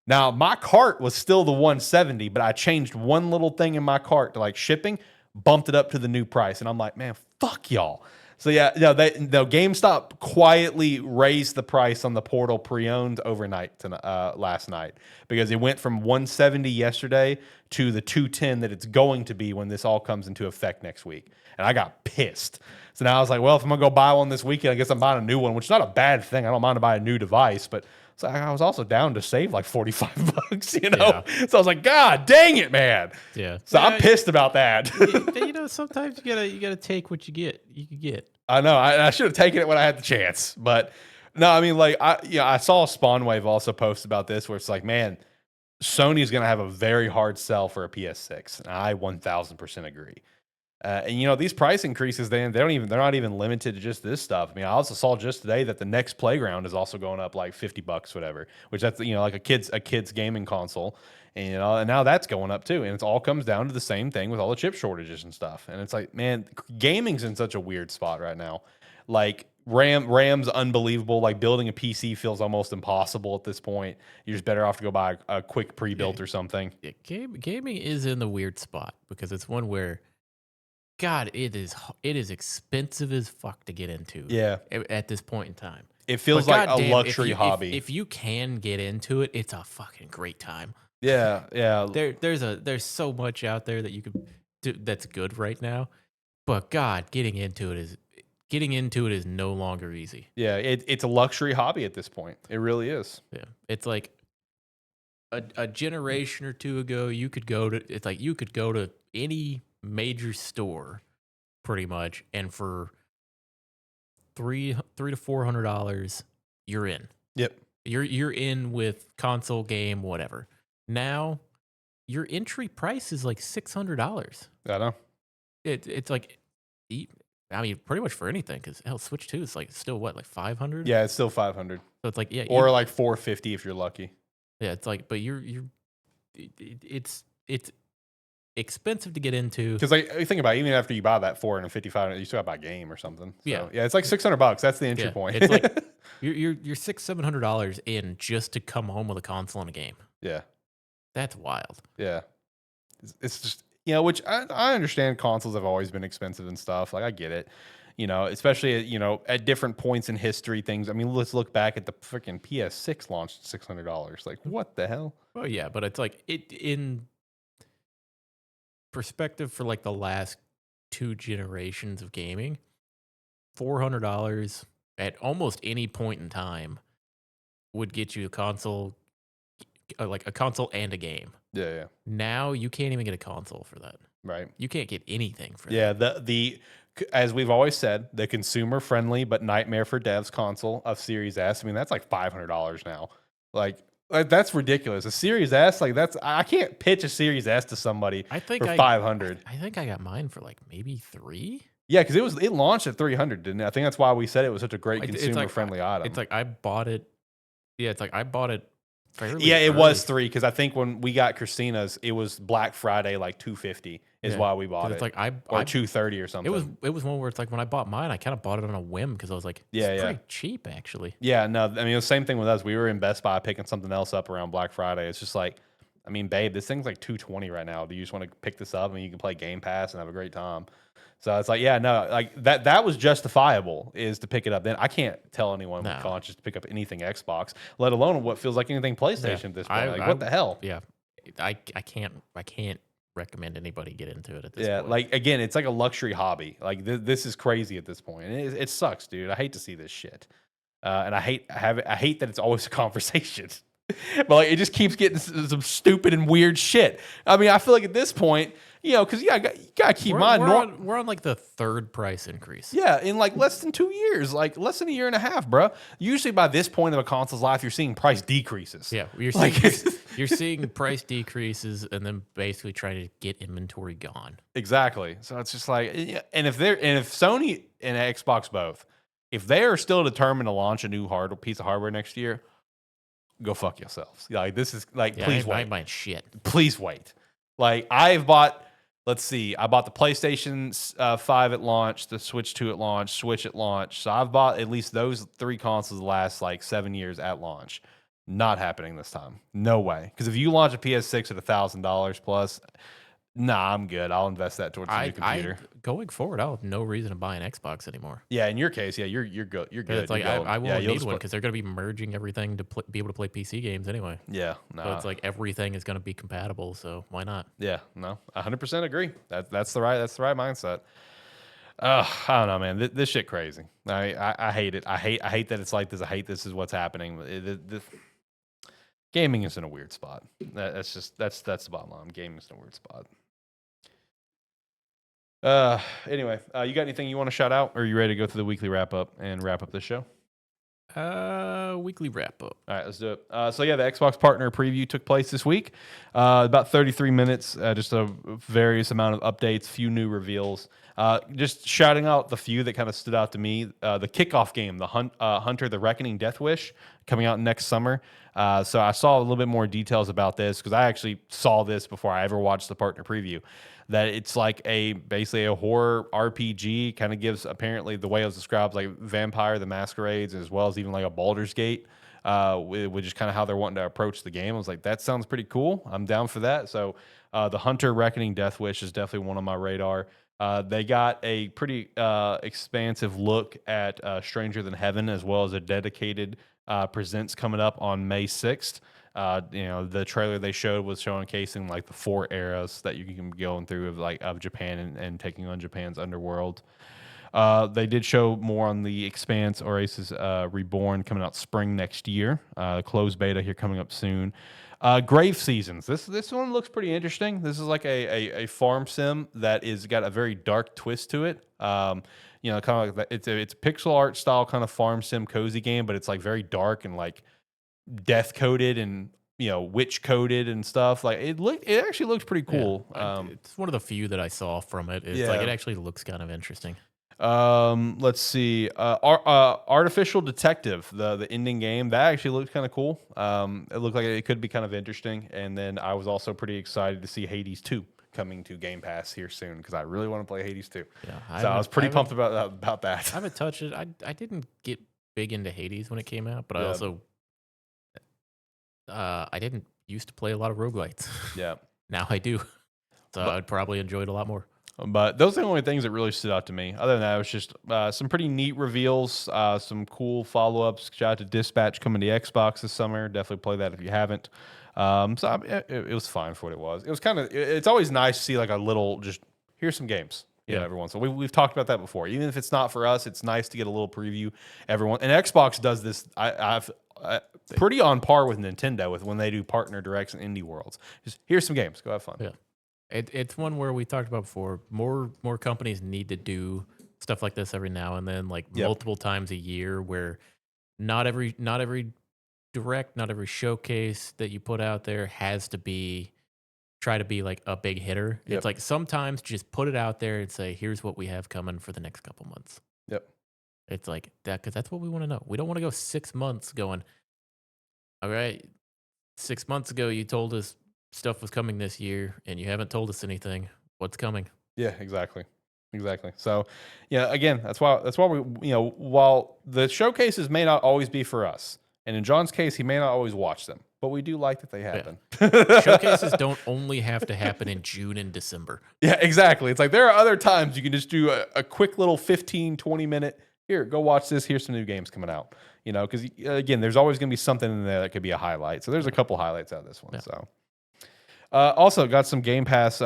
Now, my cart was still the $170, but I changed one little thing in my cart to like shipping, bumped it up to the new price. And I'm like, man, fuck y'all. So yeah, GameStop quietly raised the price on the Portal pre-owned overnight last night because it went from $170 yesterday to the $210 that it's going to be when this all comes into effect next week. And I got pissed. So now I was like, well, if I'm going to go buy one this weekend, I guess I'm buying a new one, which is not a bad thing. I don't mind to buy a new device, but so I was also down to save like $45, you know? Yeah. So I was like, God dang it, man. Yeah. So I'm pissed about that. Sometimes you gotta take what you can get. I know. I should have taken it when I had the chance. But no, I mean, like, I saw Spawnwave also post about this where it's like, man, Sony's going to have a very hard sell for a PS6. And I 1000% agree. And these price increases, they're not even limited to just this stuff. I mean, I also saw just today that the next Playground is also going up like $50, whatever, which that's like a kid's gaming console, and now that's going up too. And it all comes down to the same thing with all the chip shortages and stuff. And it's like, man, gaming's in such a weird spot right now. Like RAM's unbelievable. Like building a PC feels almost impossible at this point. You're just better off to go buy a quick pre-built or something. Yeah, gaming is in the weird spot because it's one where, God, it is expensive as fuck to get into. Yeah. At this point in time. It feels like a luxury hobby. If you can get into it, it's a fucking great time. Yeah, yeah. There's so much out there that you could do that's good right now. But God, getting into it is no longer easy. Yeah, it's a luxury hobby at this point. It really is. Yeah. It's like a generation or two ago, you could go to any major store pretty much, and for $300 to $400, you're in. Yep. You're in with console, game, whatever. Now, your entry price is like $600. I know. It's like, I mean, pretty much for anything, because hell, Switch 2 is like still what, like 500? Yeah, it's still 500. So it's like, yeah, or like 450 if you're lucky. yeah, it's like, but it's expensive to get into. Because like you think about it, even after you buy that 455, you still got to buy a game or something. So, Yeah. it's like $600. That's the entry point. It's like you're $600-700 in just to come home with a console and a game. Yeah. That's wild. Yeah. It's just, which I understand consoles have always been expensive and stuff. Like, I get it. Especially, at different points in history, things. I mean, let's look back at the freaking PS6 launched $600. Like, what the hell? Well, yeah, but it's like in perspective for like the last 2 generations of gaming, $400 at almost any point in time would get you a console, like a console and a game. Yeah, yeah. Now you can't even get a console for that. Right. You can't get anything for that. Yeah, the as we've always said, the consumer friendly but nightmare for devs console of Series S. I mean, that's like $500 now. Like that's ridiculous. A Series S, like I can't pitch a Series S to somebody for 500. I think I got mine for like maybe 3. Yeah, because it launched at 300, didn't it? I think that's why we said it was such a great It's consumer friendly item. It's like I bought it. Yeah, it's like I bought it fairly. Yeah, it early. was 3 because I think when we got Christina's, it was Black Friday like 250 is why we bought it. It's like or 230 or something. It was one where it's like when I bought mine, I kind of bought it on a whim because I was like, it's pretty cheap actually. Yeah, no, I mean it was the same thing with us. We were in Best Buy picking something else up around Black Friday. It's just like, I mean, babe, this thing's like $220 right now. Do you just want to pick this up and you can play Game Pass and have a great time? So it's like, yeah, no, like that was justifiable is to pick it up. Then I can't tell anyone with conscience to pick up anything Xbox, let alone what feels like anything PlayStation at this point. What the hell? Yeah, I can't recommend anybody get into it at this point. Yeah, like again, it's like a luxury hobby. Like this is crazy at this point. And it sucks, dude. I hate to see this shit, and I hate that it's always a conversation. But like it just keeps getting some stupid and weird shit. I mean, I feel like at this point, because you gotta keep in mind we're on like the 3rd price increase. Yeah, in like less than 2 years, like less than a year and a half, bro. Usually by this point of a console's life, you're seeing price decreases. Yeah, you're seeing price decreases and then basically trying to get inventory gone. Exactly. So it's just like, and if Sony and Xbox both, if they are still determined to launch a new piece of hardware next year, go fuck yourselves. Like this is like, please wait. I ain't buying shit. Please wait. Like I've bought. Let's see. I bought the PlayStation 5 at launch, the Switch 2 at launch, Switch at launch. So I've bought at least those 3 consoles the last like 7 years at launch. Not happening this time. No way. Because if you launch a PS6 at $1,000 plus, nah, I'm good. I'll invest that towards a new computer. Going forward, I'll have no reason to buy an Xbox anymore. Yeah, in your case, yeah, you're good. You're good. It's like I won't need one because they're going to be merging everything to be able to play PC games anyway. Yeah, no. So it's like everything is going to be compatible. So why not? Yeah, no, 100% agree. That's the right mindset. I don't know, man. This shit crazy. I hate it. I hate that it's like this. I hate this is what's happening. Gaming is in a weird spot. That's the bottom line. Gaming is in a weird spot. Anyway, you got anything you want to shout out, or are you ready to go through the weekly wrap up and wrap up the show? Weekly wrap up. All right, let's do it. So yeah, the Xbox partner preview took place this week. About 33 minutes, just a various amount of updates, few new reveals. Just shouting out the few that kind of stood out to me. The kickoff game, the Hunter the Reckoning Death Wish, coming out next summer. So I saw a little bit more details about this because I actually saw this before I ever watched the partner preview. That it's like basically a horror RPG, kind of gives apparently the way it was described like Vampire the Masquerades as well as even like a Baldur's Gate, which is kind of how they're wanting to approach the game. I was like, that sounds pretty cool. I'm down for that. So the Hunter Reckoning Death Wish is definitely one on my radar. They got a pretty expansive look at Stranger Than Heaven as well as a dedicated presents coming up on May 6th. The trailer they showed was showcasing like the 4 eras that you can be going through of Japan and taking on Japan's underworld. They did show more on the Expanse Oasis Reborn coming out spring next year. Closed beta here coming up soon. Grave Seasons. This one looks pretty interesting. This is like a farm sim that is got a very dark twist to it. Kind of like that. It's a pixel art style kind of farm sim cozy game, but it's like very dark and like death coded and witch coded and stuff. Like it actually looked pretty Yeah, cool. it's one of the few that I saw from it. It's like Yeah. it actually looks kind of interesting. Let's see. Artificial Detective, the ending game, that actually looked kind of cool. It looked like it could be kind of interesting. And then I was also pretty excited to see Hades 2 coming to Game Pass here soon because I really want to play Hades 2. Yeah, So I was pretty pumped about that. I haven't touched it. I didn't get big into Hades when it came out, but I Yeah. also I didn't used to play a lot of roguelites. Yeah. Now I do. So I'd probably enjoy it a lot more. But those are the only things that really stood out to me. Other than that, it was just some pretty neat reveals, some cool follow-ups. Shout out to Dispatch coming to Xbox this summer. Definitely play that if you haven't. It was fine for what it was. It was kind of. It's always nice to see like a little. Just here's some games. Yeah. Every once. So we've talked about that before. Even if it's not for us, it's nice to get a little preview. Everyone and Xbox does this. I've pretty on par with Nintendo with when they do partner directs and indie worlds. Just here's some games. Go have fun. Yeah. It's one where we talked about before. More companies need to do stuff like this every now and then, like multiple times a year, where not every direct, not every showcase that you put out there has to try to be like a big hitter. Yep. It's like sometimes just put it out there and say, here's what we have coming for the next couple months. Yep. It's like that because that's what we want to know. We don't want to go 6 months going, all right, 6 months ago you told us stuff was coming this year and you haven't told us anything. What's coming? Yeah, exactly. So, again, that's why we, while the showcases may not always be for us, and in John's case, he may not always watch them, but we do like that they happen. Yeah. Showcases don't only have to happen in June and December. Yeah, exactly. It's like there are other times you can just do a quick little 15, 20-minute, here, go watch this. Here's some new games coming out. Because again, there's always going to be something in there that could be a highlight. So there's a couple highlights out of this one. Yeah. So. Also got some Game Pass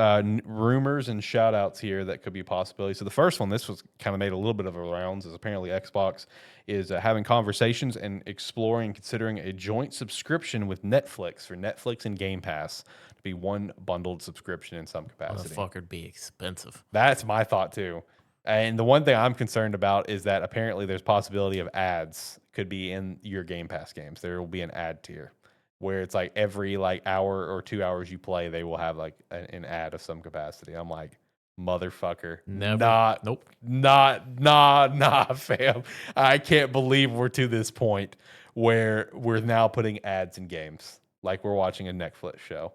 rumors and shout outs here that could be a possibility. So the first one, this was kind of made a little bit of a rounds, is apparently Xbox is having conversations and exploring, considering a joint subscription with Netflix for Netflix and Game Pass to be one bundled subscription in some capacity. Motherfucker'd be expensive. That's my thought too. And the one thing I'm concerned about is that apparently there's possibility of ads could be in your Game Pass games. There will be an ad tier, where it's like every hour or 2 hours you play, they will have like an ad of some capacity. I'm like, motherfucker, never. Nope, not, fam. I can't believe we're to this point where we're now putting ads in games, like we're watching a Netflix show.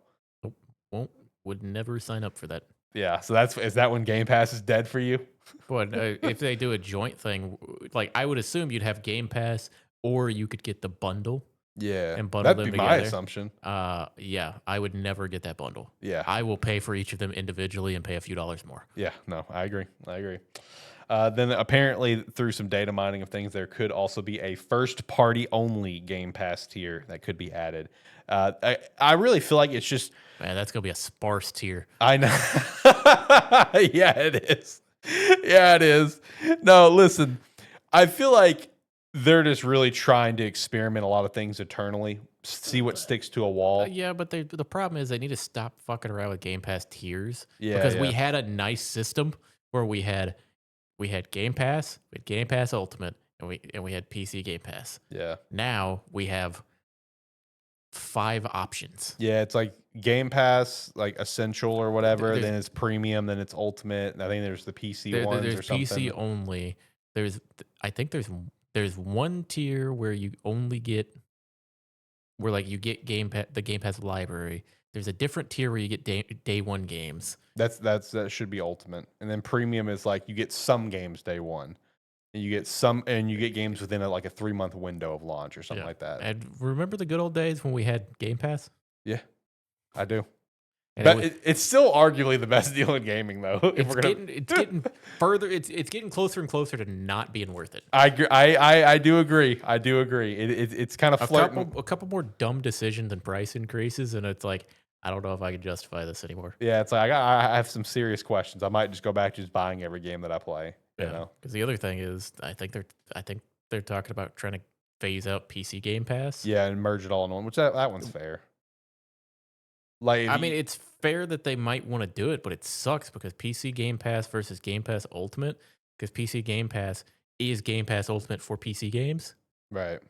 Nope, would never sign up for that. Yeah, so is that when Game Pass is dead for you? But if they do a joint thing, like I would assume you'd have Game Pass, or you could get the bundle. Yeah, and bundle that'd them be together. my assumption. Yeah, I would never get that bundle. Yeah, I will pay for each of them individually and pay a few dollars more. Yeah, no, I agree. Then apparently through some data mining of things, there could also be a first party only Game Pass tier that could be added. I really feel like it's just, man, that's gonna be a sparse tier. I know. Yeah, it is. No, listen, I feel like they're just really trying to experiment a lot of things internally, see what sticks to a wall. Yeah, but the problem is they need to stop fucking around with Game Pass tiers. Yeah, because we had a nice system where we had Game Pass, we had Game Pass Ultimate, and we had PC Game Pass. Yeah. Now we have 5 options. Yeah, it's like Game Pass, like Essential or whatever. Then it's Premium. Then it's Ultimate. And I think there's the PC ones or something. There's PC only. I think there's one tier where you only get you get the Game Pass library. There's a different tier where you get day one games. That should be Ultimate. And then Premium is like you get some games day one. And you get games within a 3-month window of launch or something like that. And remember the good old days when we had Game Pass? Yeah, I do. And but it's still arguably the best deal in gaming, though. It's getting further. It's getting closer and closer to not being worth it. I do agree. It's kind of flirting. A couple more dumb decisions and price increases, and it's like, I don't know if I can justify this anymore. Yeah, it's like I have some serious questions. I might just go back to just buying every game that I play. Yeah, because the other thing is, I think they're talking about trying to phase out PC Game Pass. Yeah, and merge it all in one, which that one's fair. Like, I mean, it's fair that they might want to do it, but it sucks because PC Game Pass versus Game Pass Ultimate, because PC Game Pass is Game Pass Ultimate for PC games. Right.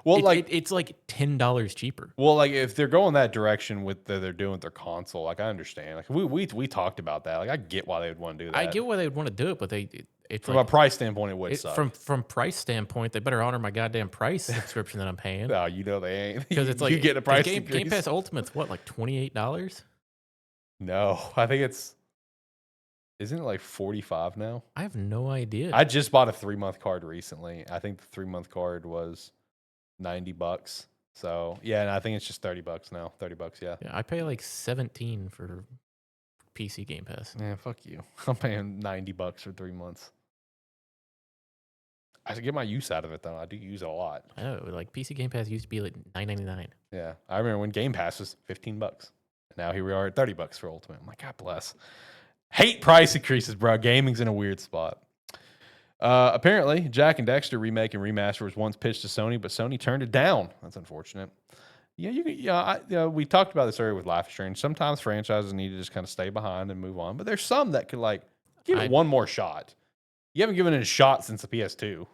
Well, It's like $10 cheaper. well, like if they're going that direction with they're doing with their console, like I understand. Like we talked about that. Like I get why they would want to do that. I get why they would want to do it, but it's From like a price standpoint, it would suck. from price standpoint, they better honor my goddamn price subscription that I'm paying. No, you know they ain't. Because it's like you get a price Game increase. Pass Ultimate's what, like $28? No, I think isn't it like 45 now? I have no idea. I just bought a 3-month card recently. I think the 3-month card was $90. So yeah, and I think it's just $30 now. $30, yeah. Yeah, I pay like 17 for PC Game Pass. Yeah, fuck you. I'm paying $90 for 3 months. I should get my use out of it though. I do use it a lot. I know, like PC Game Pass used to be like $9.99. Yeah, I remember when Game Pass was $15. And now here we are at $30 for Ultimate. I'm like, God bless. Hate price increases, bro. Gaming's in a weird spot. Apparently, Jack and Daxter remake and remaster was once pitched to Sony, but Sony turned it down. That's unfortunate. Yeah, we talked about this earlier with Life is Strange. Sometimes franchises need to just kind of stay behind and move on, but there's some that could like give it one more shot. You haven't given it a shot since the PS2.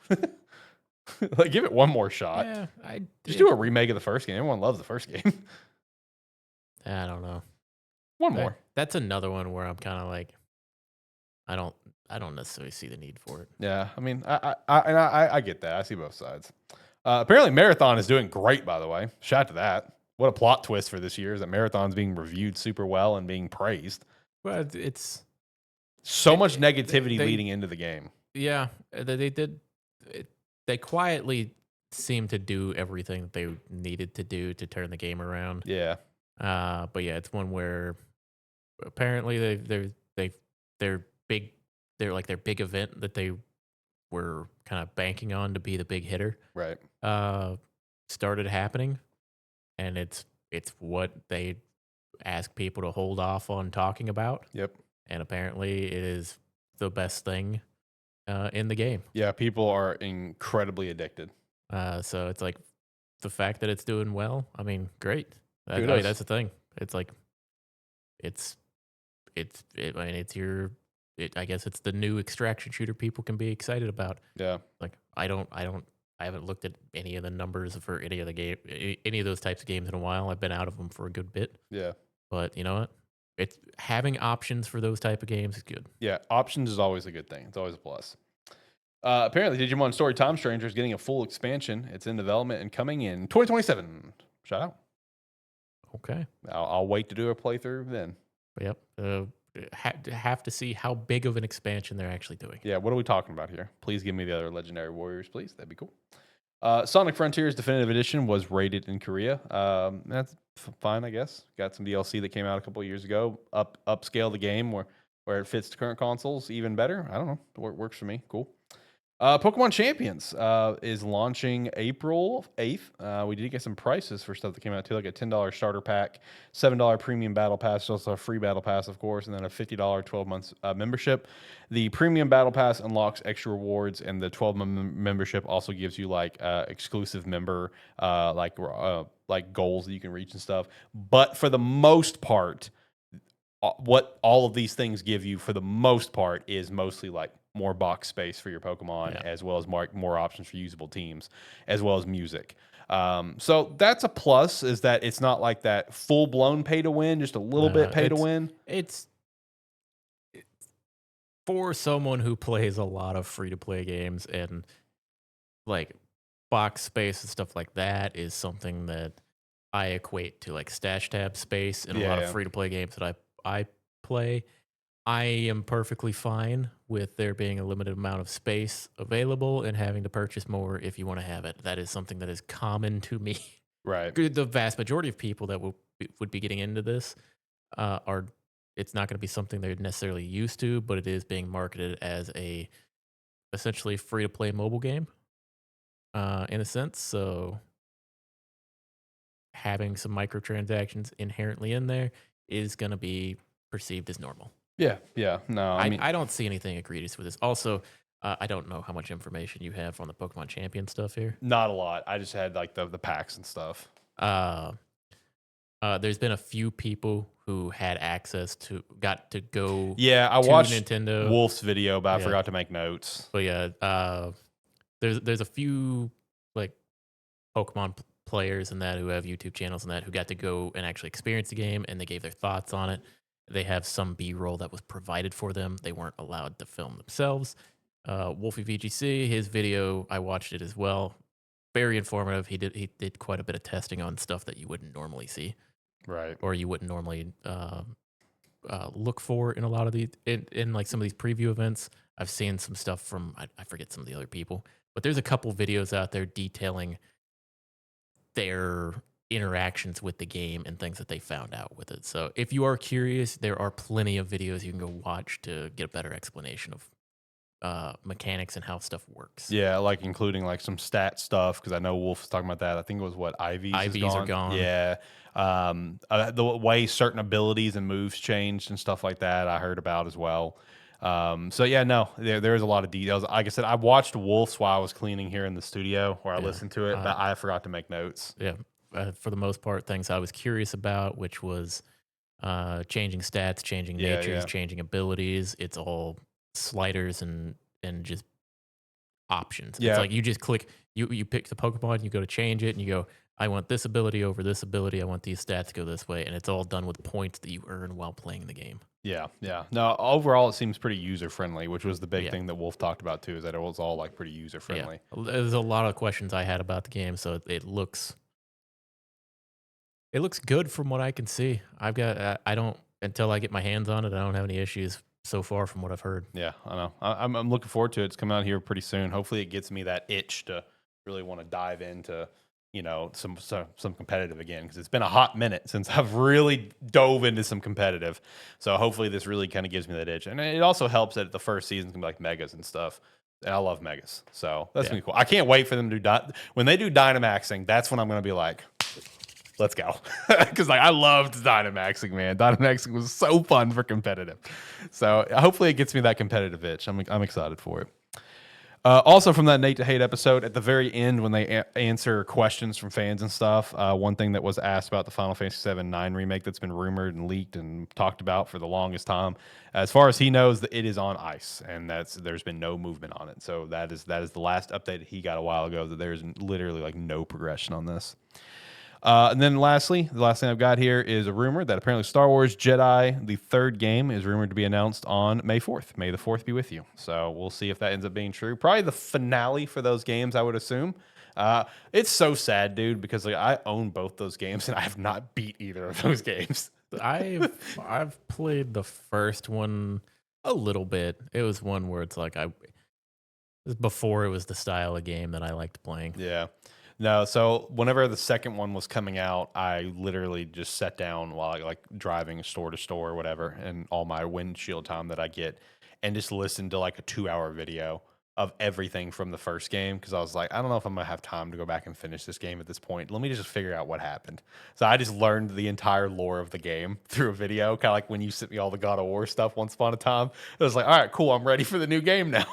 Like, give it one more shot. Yeah, just do a remake of the first game. Everyone loves the first game. I don't know. One more. That's another one where I'm kind of like, I don't necessarily see the need for it. Yeah, I mean, I get that. I see both sides. Apparently, Marathon is doing great. By the way, shout out to that. What a plot twist for this year is that Marathon's being reviewed super well and being praised. Well, it's so much negativity leading into the game. Yeah, they quietly seem to do everything that they needed to do to turn the game around. Yeah. But yeah, it's one where apparently their big event that they were kind of banking on to be the big hitter, right? Started happening, and it's what they ask people to hold off on talking about. Yep. And apparently, it is the best thing in the game. Yeah, people are incredibly addicted. So it's like the fact that it's doing well. I mean, great. I mean, that's the thing. It's like I guess it's the new extraction shooter people can be excited about. Yeah. Like I haven't looked at any of the numbers for any of those types of games in a while. I've been out of them for a good bit. Yeah. But you know what? It's having options for those type of games is good. Yeah, options is always a good thing. It's always a plus. Apparently, Digimon Story Time Stranger is getting a full expansion. It's in development and coming in 2027. Shout out. Okay. I'll wait to do a playthrough then. Yep. Have to see how big of an expansion they're actually doing. Yeah, what are we talking about here? Please give me the other Legendary Warriors, please. That'd be cool. Sonic Frontiers Definitive Edition was rated in Korea. That's fine, I guess. Got some DLC that came out a couple of years ago. Upscale the game where it fits to current consoles even better. I don't know. Works for me. Cool. Pokemon Champions is launching April 8th. We did get some prices for stuff that came out too, like a $10 starter pack, $7 premium battle pass, also a free battle pass, of course, and then a $50 12 months membership. The premium battle pass unlocks extra rewards, and the 12-month membership also gives you like exclusive member like goals that you can reach and stuff. But for the most part, what all of these things give you for the most part is mostly like more box space for your Pokemon, as well as more options for usable teams, as well as music. So that's a plus, is that it's not like that full-blown pay to win, just a little bit pay to win. It's for someone who plays a lot of free-to-play games, and like box space and stuff like that is something that I equate to like stash tab space in a lot of free-to-play games that I play. I am perfectly fine with there being a limited amount of space available and having to purchase more if you want to have it. That is something that is common to me. Right. The vast majority of people that would be getting into this it's not going to be something they're necessarily used to, but it is being marketed as a essentially free-to-play mobile game in a sense. So having some microtransactions inherently in there is going to be perceived as normal. Yeah. No, I don't see anything egregious with this. Also, I don't know how much information you have on the Pokemon Champion stuff here. Not a lot. I just had like the packs and stuff. There's been a few people who had access to got to go Yeah, I to watched Nintendo. Wolf's video, but I Yeah. forgot to make notes. But yeah, there's a few like Pokemon players and that who have YouTube channels and that who got to go and actually experience the game, and they gave their thoughts on it. They have some B-roll that was provided for them. They weren't allowed to film themselves. Wolfie VGC, his video, I watched it as well. Very informative. He did quite a bit of testing on stuff that you wouldn't normally see, Right. or you wouldn't normally look for in a lot of these in like some of these preview events. I've seen some stuff from I forget some of the other people, but there's a couple videos out there detailing their interactions with the game and things that they found out with it. So if you are curious, there are plenty of videos you can go watch to get a better explanation of mechanics and how stuff works. Yeah, like including like some stat stuff because I know Wolf was talking about that. I think it was what IVs Are gone. Yeah, the way certain abilities and moves changed and stuff like that. I heard about as well. So yeah, no, there is a lot of details. Like I said, I watched Wolf's while I was cleaning here in the studio where I listened to it, but I forgot to make notes. Yeah, for the most part, things I was curious about, which was changing stats, changing natures, changing abilities. It's all sliders and just options. Yeah. It's like you just click, you pick the Pokemon, you go to change it, and you go, I want this ability over this ability. I want these stats to go this way, and it's all done with points that you earn while playing the game. Yeah, yeah. No, overall it seems pretty user friendly, which was the big thing that Wolf talked about too, is that it was all like pretty user friendly. Yeah. There's a lot of questions I had about the game, so it looks good from what I can see. I don't until I get my hands on it, I don't have any issues so far from what I've heard. Yeah, I know. I'm looking forward to it. It's coming out here pretty soon. Hopefully, it gets me that itch to really want to dive into, some competitive again, because it's been a hot minute since I've really dove into some competitive. So hopefully, this really kind of gives me that itch, and it also helps that the first season's gonna be like megas and stuff. And I love megas, so that's gonna be cool. I can't wait for them to do when they do Dynamaxing. That's when I'm gonna be like, let's go. Because I loved Dynamaxing, man. Dynamaxing was so fun for competitive. So hopefully it gets me that competitive itch. I'm excited for it. Also from that NateTheHate episode, at the very end when they answer questions from fans and stuff, one thing that was asked about the Final Fantasy VII 9 remake that's been rumored and leaked and talked about for the longest time, as far as he knows, that it is on ice and there's been no movement on it. So that is the last update he got a while ago, that there's literally like no progression on this. And then lastly, the last thing I've got here is a rumor that apparently Star Wars Jedi, the third game, is rumored to be announced on May 4th. May the 4th be with you. So we'll see if that ends up being true. Probably the finale for those games, I would assume. It's so sad, dude, because I own both those games and I have not beat either of those games. I've played the first one a little bit. It was one where it's like before it was the style of game that I liked playing. Yeah. No, so whenever the second one was coming out, I literally just sat down while driving store to store or whatever, and all my windshield time that I get, and just listened to like a 2-hour video of everything from the first game, because I was like, I don't know if I'm gonna have time to go back and finish this game at this point. Let me just figure out what happened. So I just learned the entire lore of the game through a video, kind of like when you sent me all the God of War stuff once upon a time. I was like, all right, cool, I'm ready for the new game now.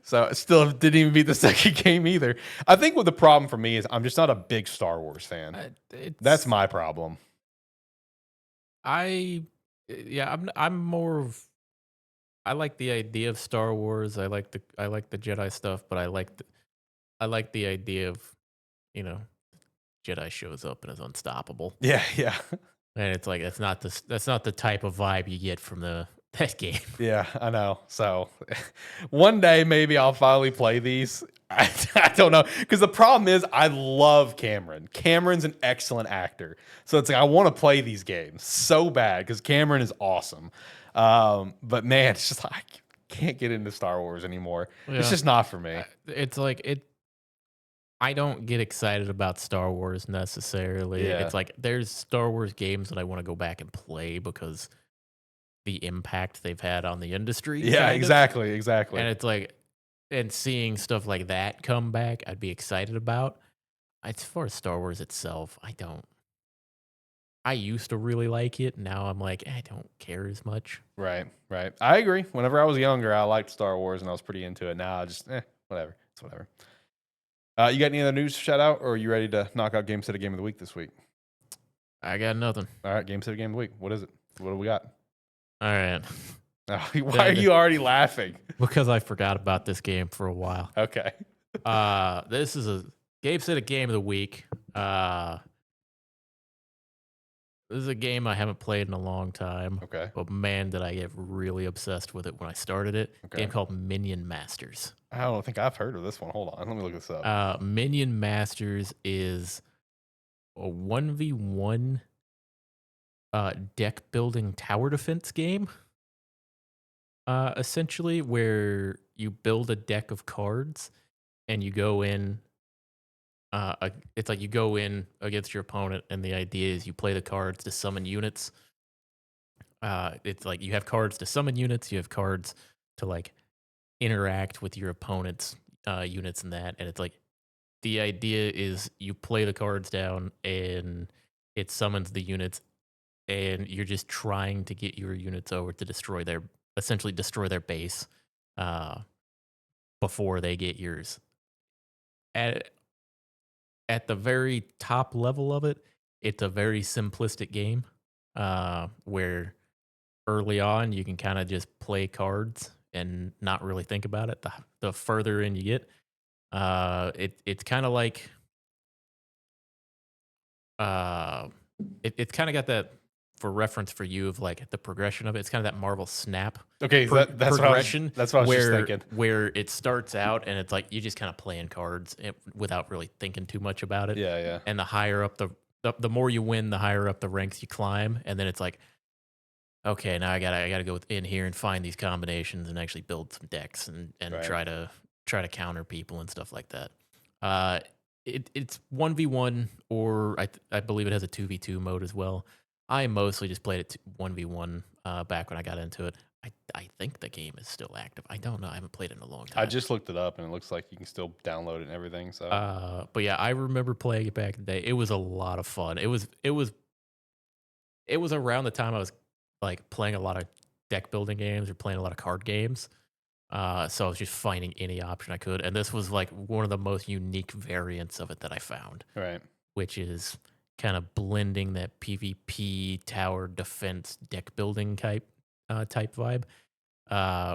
So still didn't even beat the second game either. I think what the problem for me is I'm just not a big Star Wars fan. That's my problem. I'm more of, I like the idea of Star Wars. I like the Jedi stuff, but I like the idea of, Jedi shows up and is unstoppable. Yeah, yeah. And it's like that's not the type of vibe you get from that game. Yeah, I know. So one day maybe I'll finally play these. I don't know, because the problem is I love Cameron. Cameron's an excellent actor, so it's like I want to play these games so bad because Cameron is awesome. But man, it's just like I can't get into Star Wars anymore. Yeah. It's just not for me. It's like it. I don't get excited about Star Wars necessarily. Yeah. It's like there's Star Wars games that I want to go back and play because the impact they've had on the industry. Yeah, exactly. And it's like, and seeing stuff like that come back, I'd be excited about. As far as Star Wars itself, I used to really like it. Now I'm like, I don't care as much. Right. I agree. Whenever I was younger, I liked Star Wars and I was pretty into it. Now I just, whatever. It's whatever. You got any other news to shout out, or are you ready to knock out Gamestead Game of the Week this week? I got nothing. All right, Game Set Game of the Week. What is it? What do we got? All right. Why are you already laughing? Because I forgot about this game for a while. Okay. This is a Gamestetic Game of the Week. This is a game I haven't played in a long time. Okay. But man, did I get really obsessed with it when I started it. Okay. Game called Minion Masters. I don't think I've heard of this one. Hold on. Let me look this up. Minion Masters is a 1v1 deck building tower defense game. Essentially, where you build a deck of cards and you go in. It's like you go in against your opponent, and the idea is you play the cards to summon units. It's like you have cards to summon units, you have cards to like interact with your opponent's units and that. And it's like the idea is you play the cards down and it summons the units, and you're just trying to get your units over to essentially destroy their base before they get yours. At the very top level of it, it's a very simplistic game where early on you can kind of just play cards and not really think about it. The further in you get, it's kind of like it's kind of got that, for reference for you, of like the progression of it. It's kind of that Marvel Snap Okay, that's progression. That's what I was just thinking. Where it starts out and it's like you just kind of playing cards without really thinking too much about it. Yeah, yeah. And the higher up the more you win, the higher up the ranks you climb, and then it's like, okay, now I gotta go in here and find these combinations and actually build some decks and Right. try to counter people and stuff like that. It's 1v1, or I believe it has a 2v2 mode as well. I mostly just played it 1v1 back when I got into it. I think the game is still active. I don't know. I haven't played it in a long time. I just looked it up, and it looks like you can still download it and everything. So, but yeah, I remember playing it back in the day. It was a lot of fun. It was around the time I was like playing a lot of deck building games or playing a lot of card games. So I was just finding any option I could, and this was like one of the most unique variants of it that I found. right. Which is kind of blending that PvP tower defense deck building type vibe,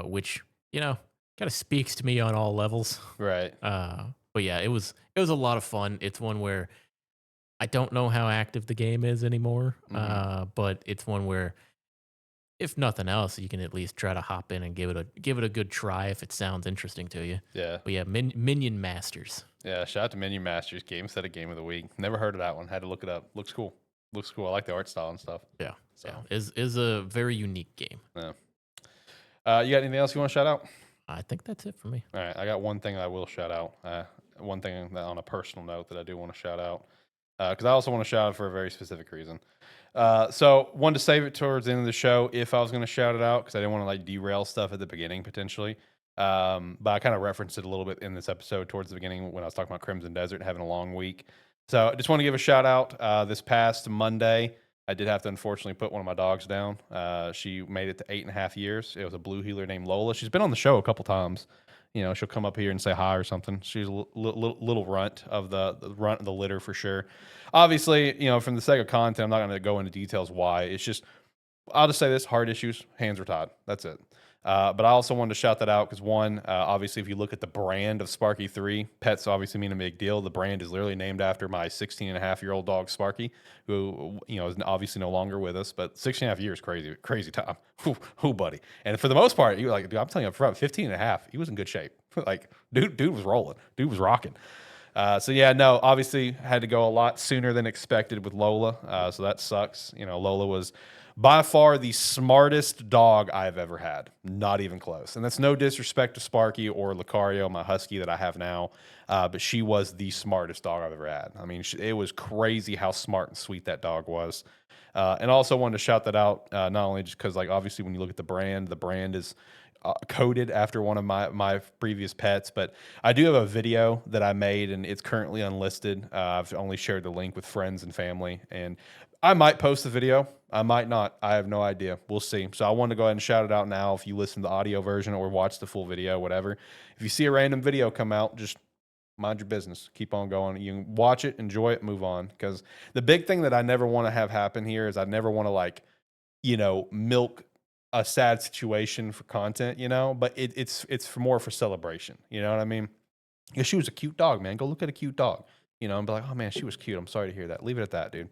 which kind of speaks to me on all levels. Right. But yeah, it was a lot of fun. It's one where I don't know how active the game is anymore, but it's one where, if nothing else, you can at least try to hop in and give it a good try if it sounds interesting to you. Yeah. But yeah, Minion Masters. Yeah, shout out to Minion Masters, Gamestetic Game of the Week. Never heard of that one. Had to look it up. Looks cool. Looks cool. I like the art style and stuff. Yeah. So, Yeah. Is a very unique game. yeah. You got anything else you want to shout out? I think that's it for me. All right, I got one thing I will shout out. One thing that on a personal note that I do want to shout out, because I also want to shout out for a very specific reason. So wanted to save it towards the end of the show if I was going to shout it out, because I didn't want to like derail stuff at the beginning potentially. But I kind of referenced it a little bit in this episode towards the beginning when I was talking about Crimson Desert having a long week. So I just want to give a shout out. This past Monday, I did have to unfortunately put one of my dogs down. She made it to 8.5 years. It was a blue heeler named Lola. She's been on the show a couple times. She'll come up here and say hi or something. She's a little runt of the runt of the litter for sure. Obviously, from the sake of content, I'm not going to go into details why. It's just, I'll just say this: heart issues, hands were tied. That's it. But I also wanted to shout that out because one, obviously, if you look at the brand of Sparky 3, pets obviously mean a big deal. The brand is literally named after my 16.5-year-old dog Sparky, who is obviously no longer with us. But 16.5 years, crazy time. Who, buddy? And for the most part, you like, dude, I'm telling you, for about 15.5, he was in good shape. Like, dude was rolling, dude was rocking. So yeah, no, obviously had to go a lot sooner than expected with Lola. So that sucks. Lola was by far the smartest dog I've ever had. Not even close. And that's no disrespect to Sparky or Lucario, my husky that I have now. But she was the smartest dog I've ever had. I mean, it was crazy how smart and sweet that dog was. And also wanted to shout that out, not only just because, like, obviously when you look at the brand is coded after one of my previous pets, but I do have a video that I made and it's currently unlisted. I've only shared the link with friends and family, and I might post the video. I might not. I have no idea. We'll see. So I wanted to go ahead and shout it out now. If you listen to the audio version or watch the full video, whatever, if you see a random video come out, just mind your business. Keep on going. You can watch it, enjoy it, move on. Because the big thing that I never want to have happen here is I never want to like, milk a sad situation for content, but it's more for celebration. You know what I mean? Because she was a cute dog, man. Go look at a cute dog, and be like, oh man, she was cute. I'm sorry to hear that. Leave it at that, dude.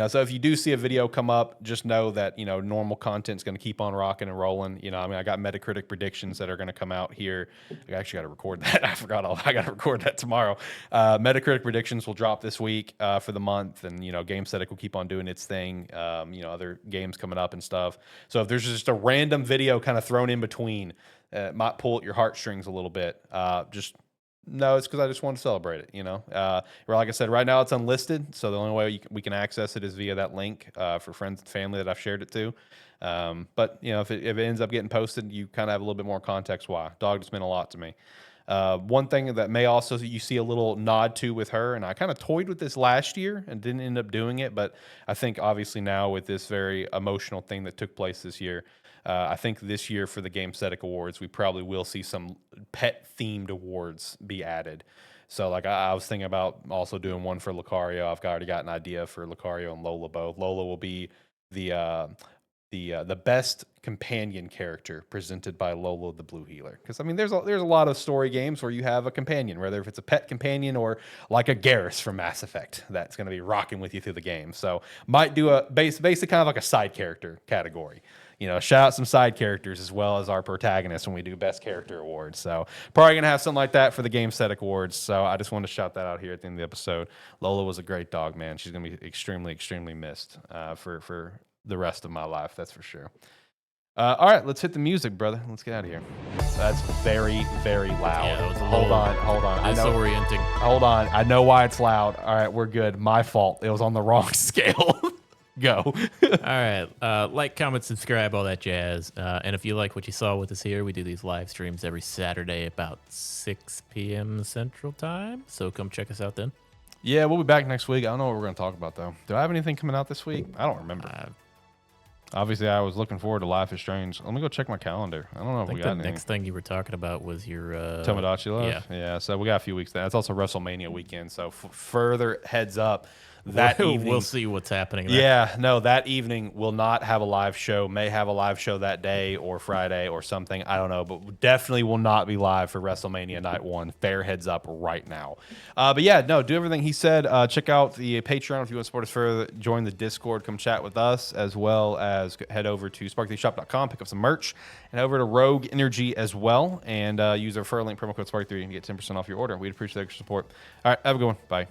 So if you do see a video come up, just know that, normal content's going to keep on rocking and rolling. I got Metacritic predictions that are going to come out here. I actually got to record that. I forgot I got to record that tomorrow. Metacritic predictions will drop this week for the month. And, Gamestetic will keep on doing its thing. Other games coming up and stuff. So if there's just a random video kind of thrown in between, it might pull at your heartstrings a little bit. No, it's because I just want to celebrate it, like I said, right now it's unlisted, so the only way we can access it is via that link for friends and family that I've shared it to. But, if it ends up getting posted, you kind of have a little bit more context why. Dog just meant a lot to me. One thing that may also you see a little nod to with her, and I kind of toyed with this last year and didn't end up doing it, but I think obviously now with this very emotional thing that took place this year, I think this year for the Gamestetic Awards, we probably will see some pet-themed awards be added. So, like, I was thinking about also doing one for Lucario. I've already got an idea for Lucario and Lola both. Lola will be the best companion character presented by Lola the Blue Healer. Because, I mean, there's a lot of story games where you have a companion, whether if it's a pet companion or like a Garrus from Mass Effect that's going to be rocking with you through the game. So, might do a basically kind of like a side character category. Shout out some side characters as well as our protagonists when we do Best Character Awards. So probably going to have something like that for the Gamestetic Awards. So I just wanted to shout that out here at the end of the episode. Lola was a great dog, man. She's going to be extremely, extremely missed for the rest of my life. That's for sure. All right, let's hit the music, brother. Let's get out of here. That's very, very loud. Yeah, that was hold on. Disorienting. Hold on. I know why it's loud. All right, we're good. My fault. It was on the wrong scale. Go. All right. Like, comment, subscribe, all that jazz. And if you like what you saw with us here, we do these live streams every Saturday about 6 p.m. Central Time. So come check us out then. Yeah, we'll be back next week. I don't know what we're going to talk about, though. Do I have anything coming out this week? I don't remember. Obviously, I was looking forward to Life is Strange. Let me go check my calendar. I don't know if we got anything. The next thing you were talking about was your... Tomodachi Love? Yeah, so we got a few weeks there. It's also WrestleMania weekend, so further heads up. That evening, we'll see what's happening there. Yeah, no, that evening will not have a live show. May have a live show that day or Friday or something. I don't know, but definitely will not be live for WrestleMania Night 1. Fair heads up right now. But yeah, no, do everything he said. Check out the Patreon if you want to support us further. Join the Discord. Come chat with us, as well as head over to sparkthreeshop.com, pick up some merch, and over to Rogue Energy as well. And use our referral link, promo code SPARK3, and get 10% off your order. We'd appreciate the extra support. All right, have a good one. Bye.